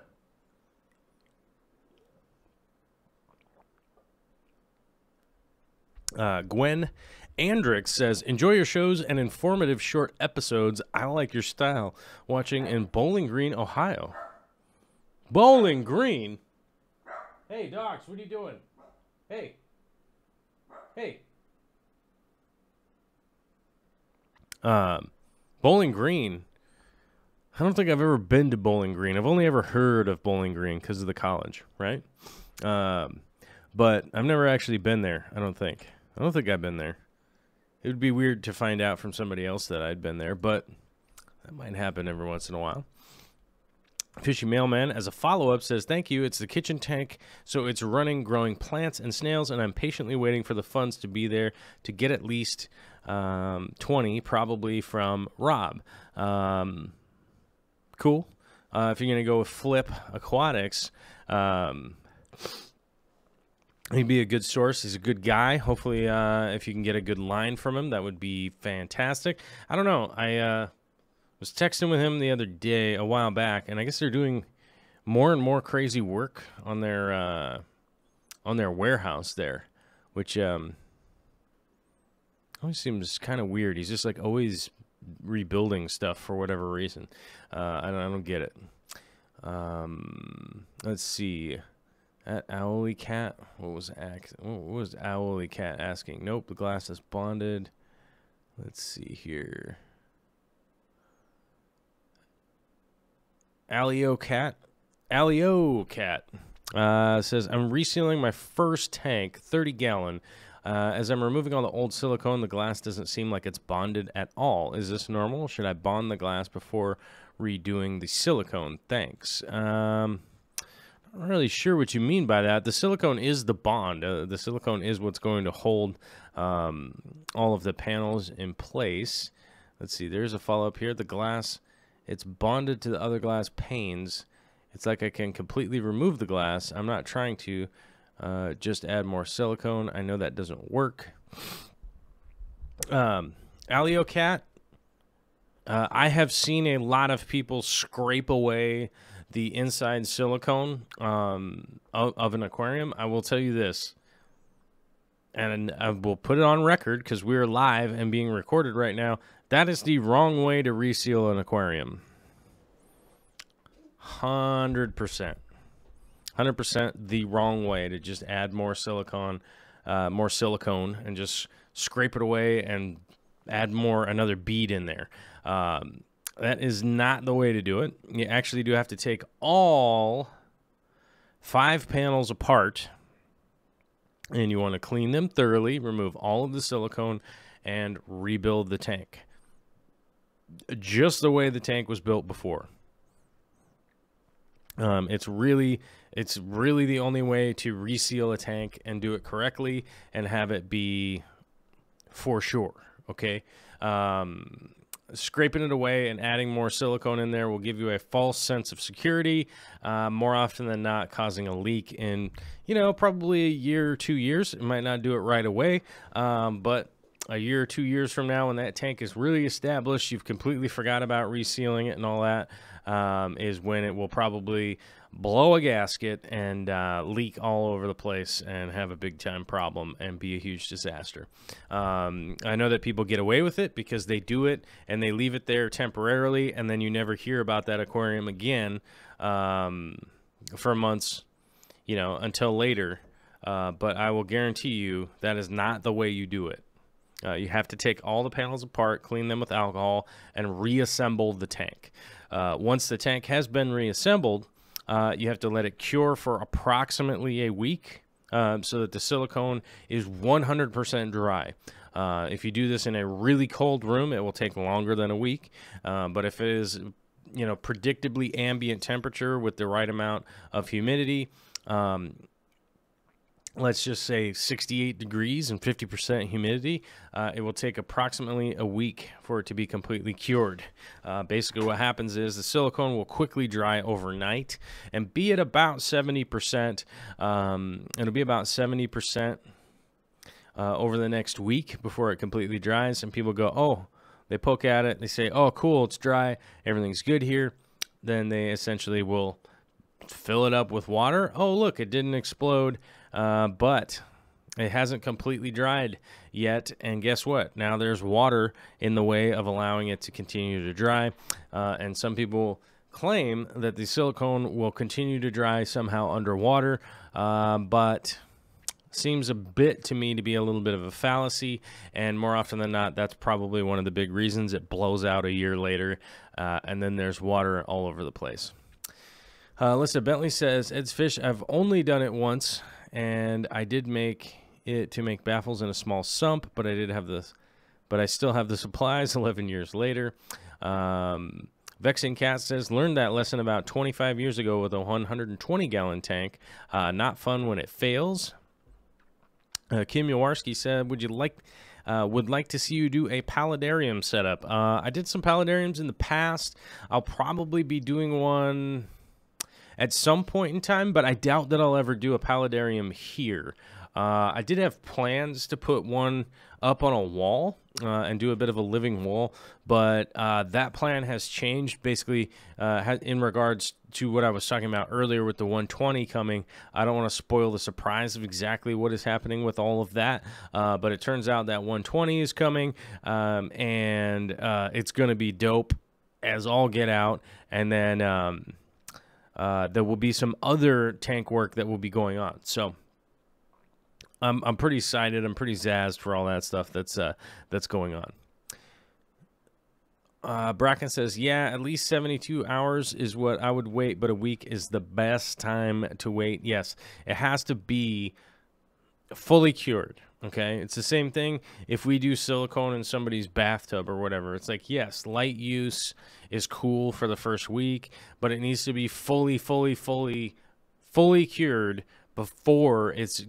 Gwen Andrix says, enjoy your shows and informative short episodes. I like your style. Watching in Bowling Green, Ohio. Bowling Green? Hey, Docs, what are you doing? Hey. Bowling Green. I don't think I've ever been to Bowling Green. I've only ever heard of Bowling Green because of the college, right? But I've never actually been there, I don't think. I don't think I've been there. It would be weird to find out from somebody else that I'd been there, but that might happen every once in a while. Fishy Mailman, as a follow-up, says, thank you. It's the kitchen tank, so it's running, growing plants and snails, and I'm patiently waiting for the funds to be there to get at least 20, probably from Rob. Cool. If you're going to go with Flip Aquatics, he'd be a good source. He's a good guy. Hopefully, if you can get a good line from him, that would be fantastic. I don't know. I was texting with him the other day, a while back, and I guess they're doing more and more crazy work on their warehouse there, which always seems kind of weird. He's just like always rebuilding stuff for whatever reason. I don't get it. Let's see. At Owly Cat, what was Owly Cat asking? Nope, the glass is bonded. Let's see here. Alio Cat. Says, I'm resealing my first tank, 30-gallon. As I'm removing all the old silicone, the glass doesn't seem like it's bonded at all. Is this normal? Should I bond the glass before redoing the silicone? Thanks. I'm not really sure what you mean by that. The silicone is the bond. The silicone is what's going to hold all of the panels in place. Let's see. There's a follow-up here. The glass, it's bonded to the other glass panes. It's like I can completely remove the glass. I'm not trying to. Just add more silicone. I know that doesn't work. Alio Cat, I have seen a lot of people scrape away the inside silicone of an aquarium. I will tell you this, and I will put it on record because we're live and being recorded right now. That is the wrong way to reseal an aquarium. 100%. 100% the wrong way to just add more silicone and just scrape it away and add another bead in there. That is not the way to do it. You actually do have to take all 5 panels apart, and you want to clean them thoroughly, remove all of the silicone, and rebuild the tank just the way the tank was built before. It's really the only way to reseal a tank and do it correctly and have it be for sure. Okay. Scraping it away and adding more silicone in there will give you a false sense of security, more often than not causing a leak in, probably a year or 2 years. It might not do it right away, but a year or 2 years from now, when that tank is really established, you've completely forgot about resealing it and all that, is when it will probably blow a gasket and leak all over the place and have a big time problem and be a huge disaster. I know that people get away with it because they do it and they leave it there temporarily, and then you never hear about that aquarium again for months, until later. But I will guarantee you that is not the way you do it. You have to take all the panels apart, clean them with alcohol, and reassemble the tank. Once the tank has been reassembled, you have to let it cure for approximately a week so that the silicone is 100% dry. If you do this in a really cold room, it will take longer than a week. But if it is, predictably ambient temperature with the right amount of humidity, let's just say 68 degrees and 50% humidity, it will take approximately a week for it to be completely cured. Basically what happens is the silicone will quickly dry overnight and be at about 70%. It'll be about 70% over the next week before it completely dries. And people go, oh, they poke at it. They say, oh, cool, it's dry. Everything's good here. Then they essentially will fill it up with water. Oh, look, it didn't explode. But it hasn't completely dried yet, and guess what? Now there's water in the way of allowing it to continue to dry, and some people claim that the silicone will continue to dry somehow underwater, but seems a bit to me to be a little bit of a fallacy, and more often than not, that's probably one of the big reasons it blows out a year later, and then there's water all over the place. Lisa Bentley says, Ed's Fish, I've only done it once, and I did make it to make baffles in a small sump, but I still have the supplies 11 years later. Vexing Cat says, learned that lesson about 25 years ago with a 120-gallon tank. Not fun when it fails. Kim Yawarski said, would like to see you do a paludarium setup. I did some paludariums in the past. I'll probably be doing one at some point in time, but I doubt that I'll ever do a paludarium here. I did have plans to put one up on a wall and do a bit of a living wall, but that plan has changed basically in regards to what I was talking about earlier with the 120 coming. I don't want to spoil the surprise of exactly what is happening with all of that, but it turns out that 120 is coming, and it's going to be dope as all get out, and then there will be some other tank work that will be going on. So I'm pretty excited. I'm pretty zazzed for all that stuff that's going on. Bracken says, yeah, at least 72 hours is what I would wait, but a week is the best time to wait. Yes, it has to be fully cured. Okay, it's the same thing if we do silicone in somebody's bathtub or whatever. It's like, yes, light use is cool for the first week, but it needs to be fully cured before it's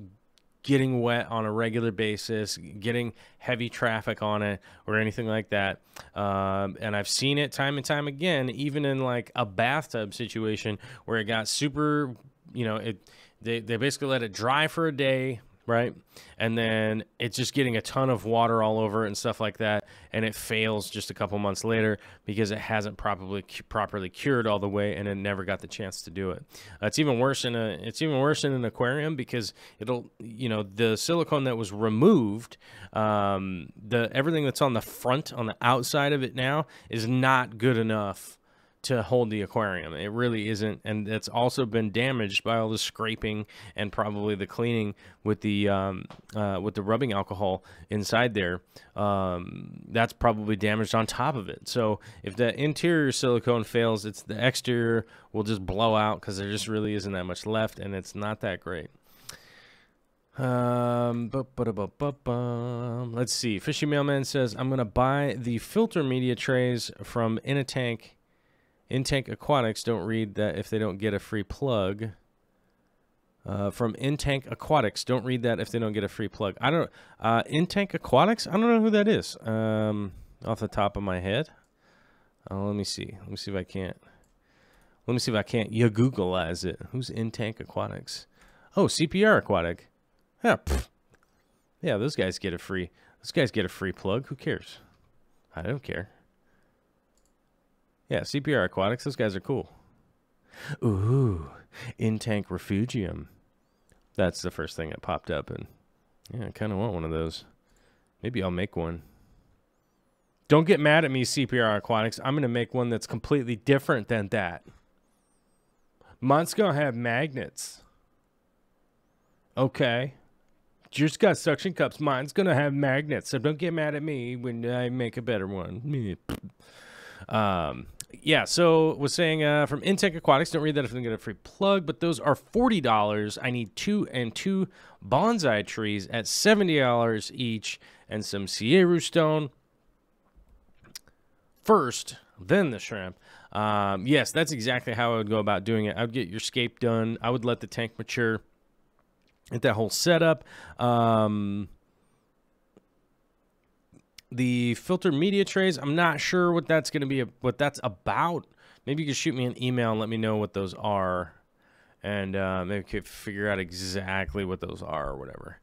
getting wet on a regular basis, getting heavy traffic on it or anything like that. And I've seen it time and time again, even in like a bathtub situation where it got super, you know, they basically let it dry for a day, right? And then it's just getting a ton of water all over it and stuff like that, and it fails just a couple months later because it hasn't properly cured all the way, and it never got the chance to do it. It's even worse in an aquarium because it'll, you know, the silicone that was removed, everything that's on the front, on the outside of it now is not good enough to hold the aquarium. It really isn't, and it's also been damaged by all the scraping and probably the cleaning with the rubbing alcohol inside there. That's probably damaged on top of it. So if the interior silicone fails, it's the exterior will just blow out because there just really isn't that much left, and it's not that great. Let's see. Fishy Mailman says, I'm gonna buy the filter media trays from In Tank Aquatics. Don't read that if they don't get a free plug. From In Tank Aquatics. Don't read that if they don't get a free plug. I don't. In Tank Aquatics. I don't know who that is. Off the top of my head. Let me see. Let me see if I can't. Let me see if I can't. You Googleize it. Who's In Tank Aquatics? Oh, CPR Aquatic. Yeah. Pff. Yeah. Those guys get a free. Those guys get a free plug. Who cares? I don't care. Yeah, CPR Aquatics, those guys are cool. Ooh, In-Tank Refugium. That's the first thing that popped up, and yeah, I kind of want one of those. Maybe I'll make one. Don't get mad at me, CPR Aquatics. I'm going to make one that's completely different than that. Mine's going to have magnets. Okay. Yours got suction cups. Mine's going to have magnets, so don't get mad at me when I make a better one. Yeah, so was saying from In Tank Aquatics, don't read that if they get a free plug, but those are $40. I need 2 and 2 bonsai trees at $70 each, and some Sierra stone first, then the shrimp. Yes, that's exactly how I would go about doing it. I would get your scape done. I would let the tank mature, get that whole setup. The filter media trays, I'm not sure what that's going to be, what that's about. Maybe you can shoot me an email and let me know what those are, and maybe we could figure out exactly what those are or whatever.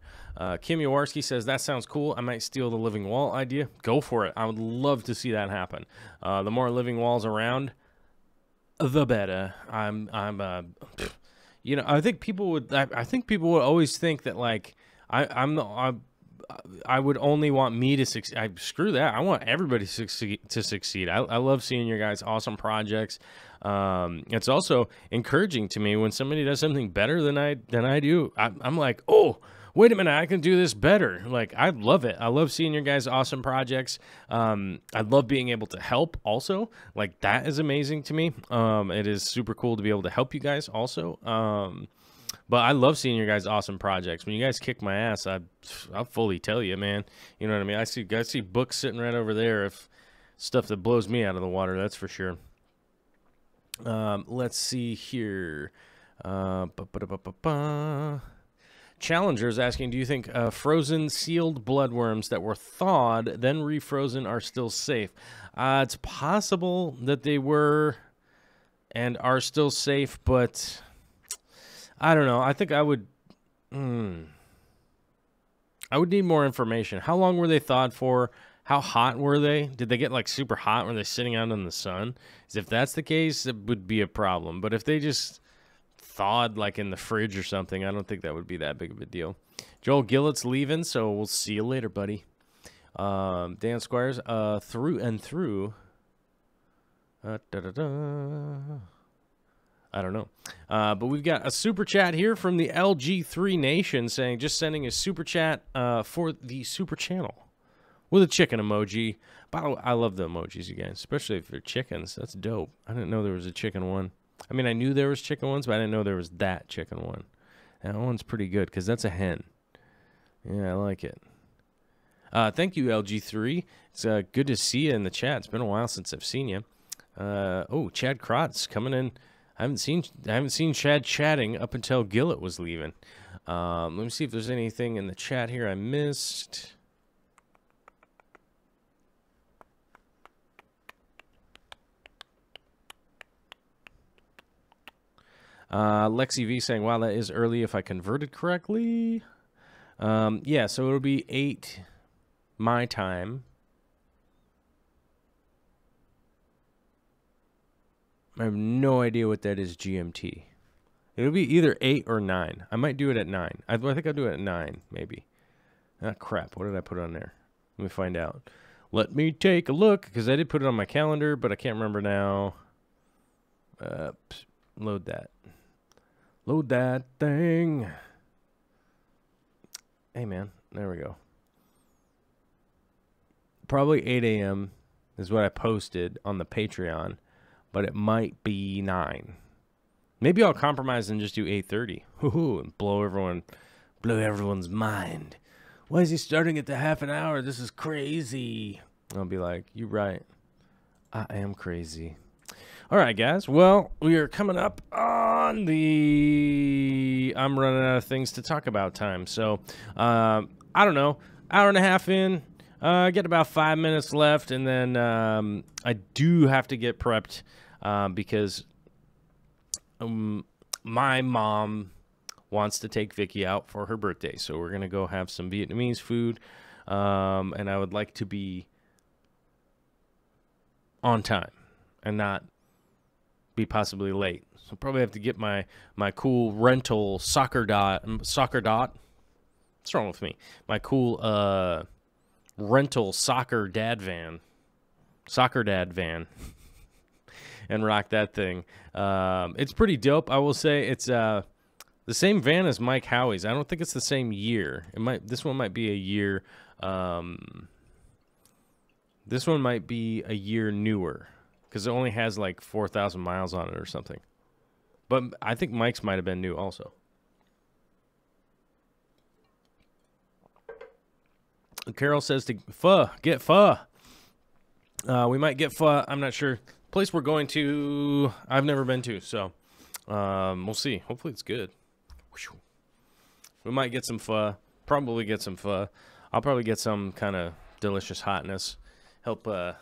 Kim Yawarski says, that sounds cool. I might steal the living wall idea. Go for it. I would love to see that happen. The more living walls around, the better. You know, I think people would always think that, like, I would only want me to succeed. Screw that. I want everybody to succeed. I love seeing your guys' awesome projects. It's also encouraging to me when somebody does something better than I do. I'm like, oh, wait a minute, I can do this better. Like, I love it. I love seeing your guys' awesome projects. I love being able to help also. Like, that is amazing to me. It is super cool to be able to help you guys also. But I love seeing your guys' awesome projects. When you guys kick my ass, I'll fully tell you, man. You know what I mean? I see books sitting right over there of stuff that blows me out of the water, that's for sure. Let's see here. Challengers asking, do you think frozen sealed bloodworms that were thawed, then refrozen, are still safe? It's possible that they were and are still safe, but I don't know. I think I would need more information. How long were they thawed for? How hot were they? Did they get like super hot? Were they sitting out in the sun? If that's the case, it would be a problem. But if they just thawed like in the fridge or something, I don't think that would be that big of a deal. Joel Gillett's leaving, so we'll see you later, buddy. Dan Squires, through and through. I don't know. But we've got a super chat here from the LG3 Nation saying, just sending a super chat for the super channel. with a chicken emoji. By the way, I love the emojis, you guys, especially if they're chickens. That's dope. I didn't know there was a chicken one. I mean, I knew there was chicken ones, but I didn't know there was that chicken one. That one's pretty good because that's a hen. Yeah, I like it. Thank you, LG3. It's good to see you in the chat. It's been a while since I've seen you. Oh, Chad Krotz coming in. I haven't seen Chad chatting up until Gillett was leaving. Let me see if there's anything in the chat here I missed. Lexi V saying, wow, that is early if I converted correctly. Yeah, so it'll be 8 my time. I have no idea what that is GMT. It'll be either 8 or 9. I might do it at 9. I think I'll do it at 9, maybe. Ah, crap. What did I put on there? Let me find out. Let me take a look, because I did put it on my calendar, but I can't remember now. Load that. Load that thing. Hey, man. There we go. Probably 8 a.m. is what I posted on the Patreon, but it might be 9. Maybe I'll compromise and just do 8:30. Woohoo, and blow everyone's mind. Why is he starting at the half an hour? This is crazy. I'll be like, you're right. I am crazy. All right, guys. Well, we are coming up on the I'm running out of things to talk about time. So, I don't know, hour and a half in. Get about 5 minutes left, and then I do have to get prepped because my mom wants to take Vicky out for her birthday. So we're going to go have some Vietnamese food, and I would like to be on time and not be possibly late. So probably have to get my cool rental soccer dot. What's wrong with me? My cool rental soccer dad van, and rock that thing. It's pretty dope. I will say it's the same van as Mike Howie's. I don't think it's the same year. This one might be a year. This one might be a year newer because it only has like 4,000 miles on it or something. But I think Mike's might have been new also. Carol says to get pho. We might get pho. I'm not sure. Place we're going to, I've never been to, so we'll see. Hopefully it's good. We might get some pho. Probably get some pho. I'll probably get some kind of delicious hotness. Help, help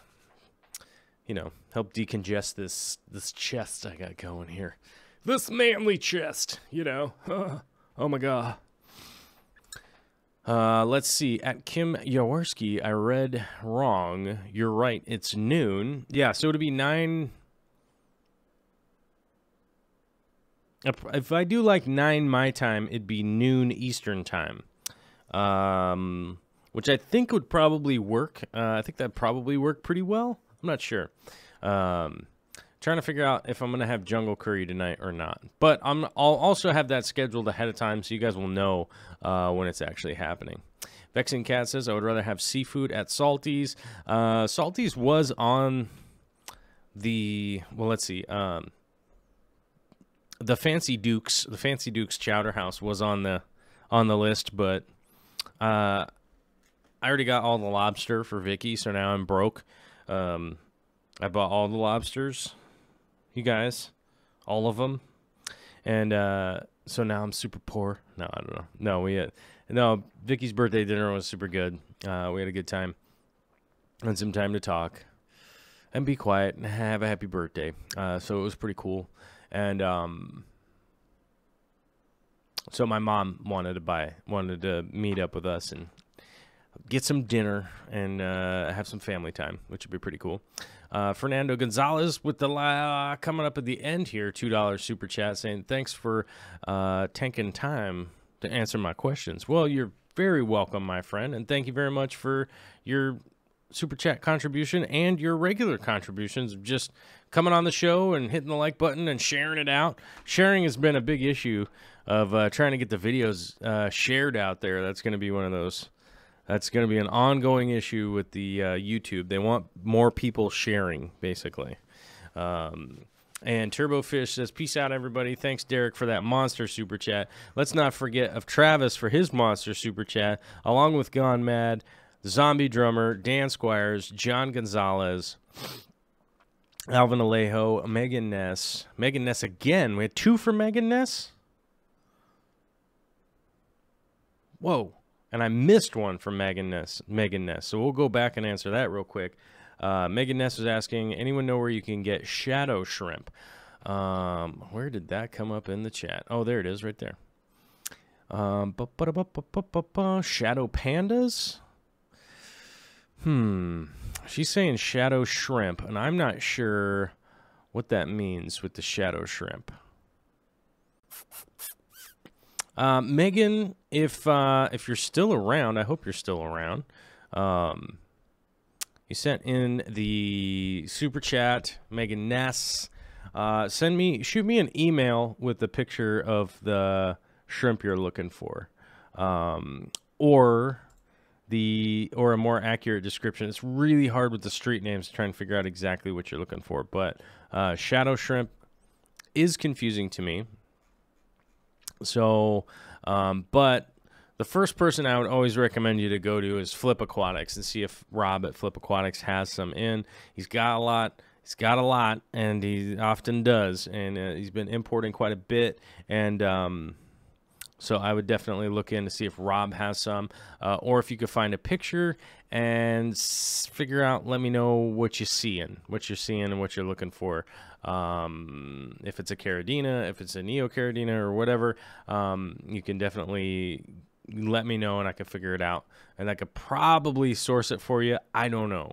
decongest this chest I got going here. This manly chest, Oh my God. Let's see. At Kim Jaworski, I read wrong. You're right. It's noon. Yeah, so it'll be 9. If I do like 9 my time, it'd be noon Eastern time. Which I think would probably work. I think that'd probably work pretty well. I'm not sure. Trying to figure out if I'm going to have jungle curry tonight or not. But I'll also have that scheduled ahead of time so you guys will know when it's actually happening. Vexing Cat says, I would rather have seafood at Salty's. Salty's was on the, well, let's see. The Fancy Dukes Chowder House was on the list, but I already got all the lobster for Vicky, so now I'm broke. I bought all the lobsters, you guys, all of them, and so now I'm super poor. No, I don't know. No, Vicky's birthday dinner was super good. We had a good time and some time to talk and be quiet and have a happy birthday. So it was pretty cool, and so my mom wanted to meet up with us and get some dinner and have some family time, which would be pretty cool. Fernando Gonzalez with the coming up at the end here, $2 super chat saying, thanks for taking time to answer my questions. Well, you're very welcome, my friend, and thank you very much for your super chat contribution and your regular contributions of just coming on the show and hitting the like button and sharing it out. Sharing has been a big issue of trying to get the videos shared out there. That's going to be one of those That's going to be an ongoing issue with the YouTube. They want more people sharing, basically. And Turbofish says, peace out, everybody. Thanks, Derek, for that monster super chat. Let's not forget of Travis for his monster super chat, along with Gone Mad, Zombie Drummer, Dan Squires, John Gonzalez, Alvin Alejo, Megan Ness. Megan Ness again. We had 2 for Megan Ness? Whoa. And I missed one from Megan Ness. So we'll go back and answer that real quick. Megan Ness was asking, anyone know where you can get shadow shrimp? Where did that come up in the chat? Oh, there it is right there. Shadow pandas? She's saying shadow shrimp, and I'm not sure what that means with the shadow shrimp. Megan, if you're still around, I hope you're still around. You sent in the super chat, Megan Ness. Shoot me an email with the picture of the shrimp you're looking for, or a more accurate description. It's really hard with the street names to try and figure out exactly what you're looking for. But shadow shrimp is confusing to me. So, but the first person I would always recommend you to go to is Flip Aquatics and see if Rob at Flip Aquatics has some in. He's got a lot, and he often does, and he's been importing quite a bit, and so I would definitely look in to see if Rob has some, or if you could find a picture and figure out, let me know what you're seeing and what you're looking for. If it's a Caridina, if it's a Neocaridina or whatever, you can definitely let me know and I can figure it out. And I could probably source it for you. I don't know,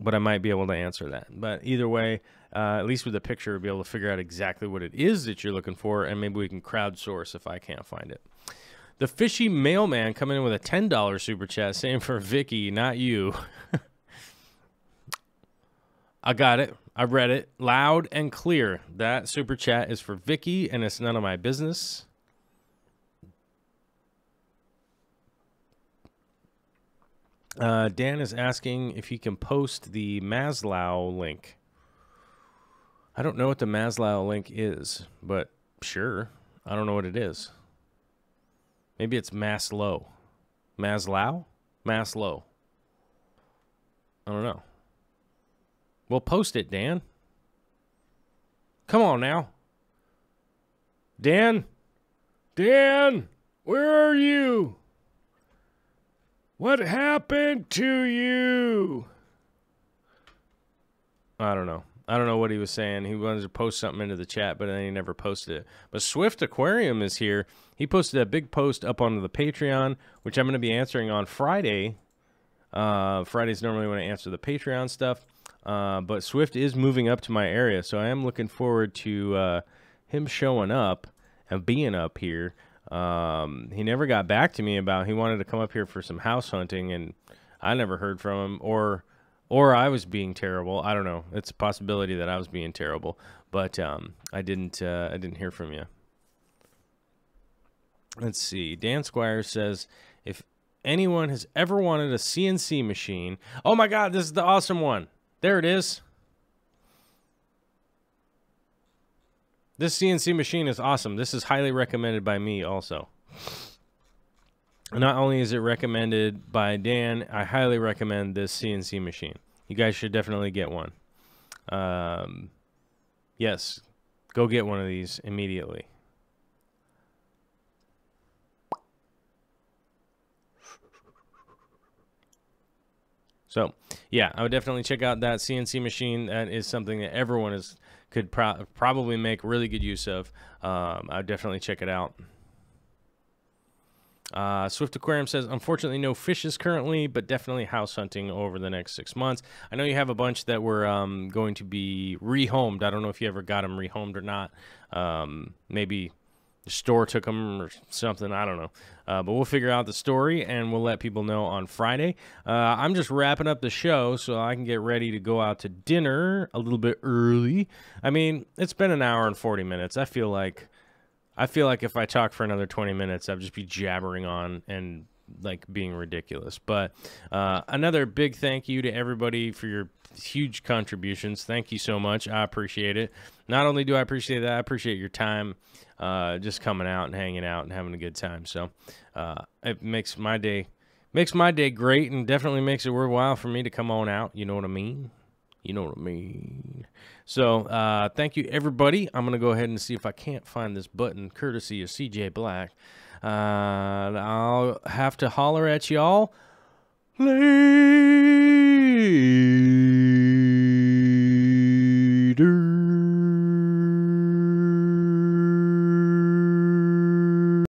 but I might be able to answer that. But either way, at least with a picture, we'll be able to figure out exactly what it is that you're looking for, and maybe we can crowdsource if I can't find it. The Fishy Mailman coming in with a $10 super chat, saying for Vicky, not you. I got it. I read it loud and clear. That super chat is for Vicky, and it's none of my business. Dan is asking if he can post the Maslow link. I don't know what the Maslow link is, but sure. I don't know what it is. Maybe it's Maslow. Maslow? Maslow. I don't know. Well, post it, Dan. Come on now. Dan? Dan? Where are you? What happened to you? I don't know. I don't know what he was saying. He wanted to post something into the chat, but then he never posted it. But Swift Aquarium is here. He posted a big post up onto the Patreon, which I'm going to be answering on Friday. Friday's normally when I answer the Patreon stuff. But Swift is moving up to my area, so I am looking forward to him showing up and being up here. He never got back to me about he wanted to come up here for some house hunting, and I never heard from him, or I was being terrible. I don't know. It's a possibility that I was being terrible, but I didn't hear from you. Let's see. Dan Squires says, if anyone has ever wanted a CNC machine, oh my God, this is the awesome one. There it is. This CNC machine is awesome. This is highly recommended by me also. Not only is it recommended by Dan, I highly recommend this CNC machine. You guys should definitely get one. Yes, go get one of these immediately. So, yeah, I would definitely check out that CNC machine. That is something that everyone could probably make really good use of. I would definitely check it out. Swift Aquarium says, unfortunately, no fishes currently, but definitely house hunting over the next 6 months. I know you have a bunch that were going to be rehomed. I don't know if you ever got them rehomed or not. Maybe the store took them or something. I don't know. But we'll figure out the story, and we'll let people know on Friday. I'm just wrapping up the show so I can get ready to go out to dinner a little bit early. I mean, it's been an hour and 40 minutes. I feel like if I talk for another 20 minutes, I'll just be jabbering on and like being ridiculous. But another big thank you to everybody for your huge contributions. Thank you so much. I appreciate it. Not only do I appreciate that, I appreciate your time just coming out and hanging out and having a good time. So it makes my day great, and definitely makes it worthwhile for me to come on out. You know what I mean? You know what I mean? So thank you, everybody. I'm going to go ahead and see if I can't find this button, courtesy of CJ Black. I'll have to holler at y'all later.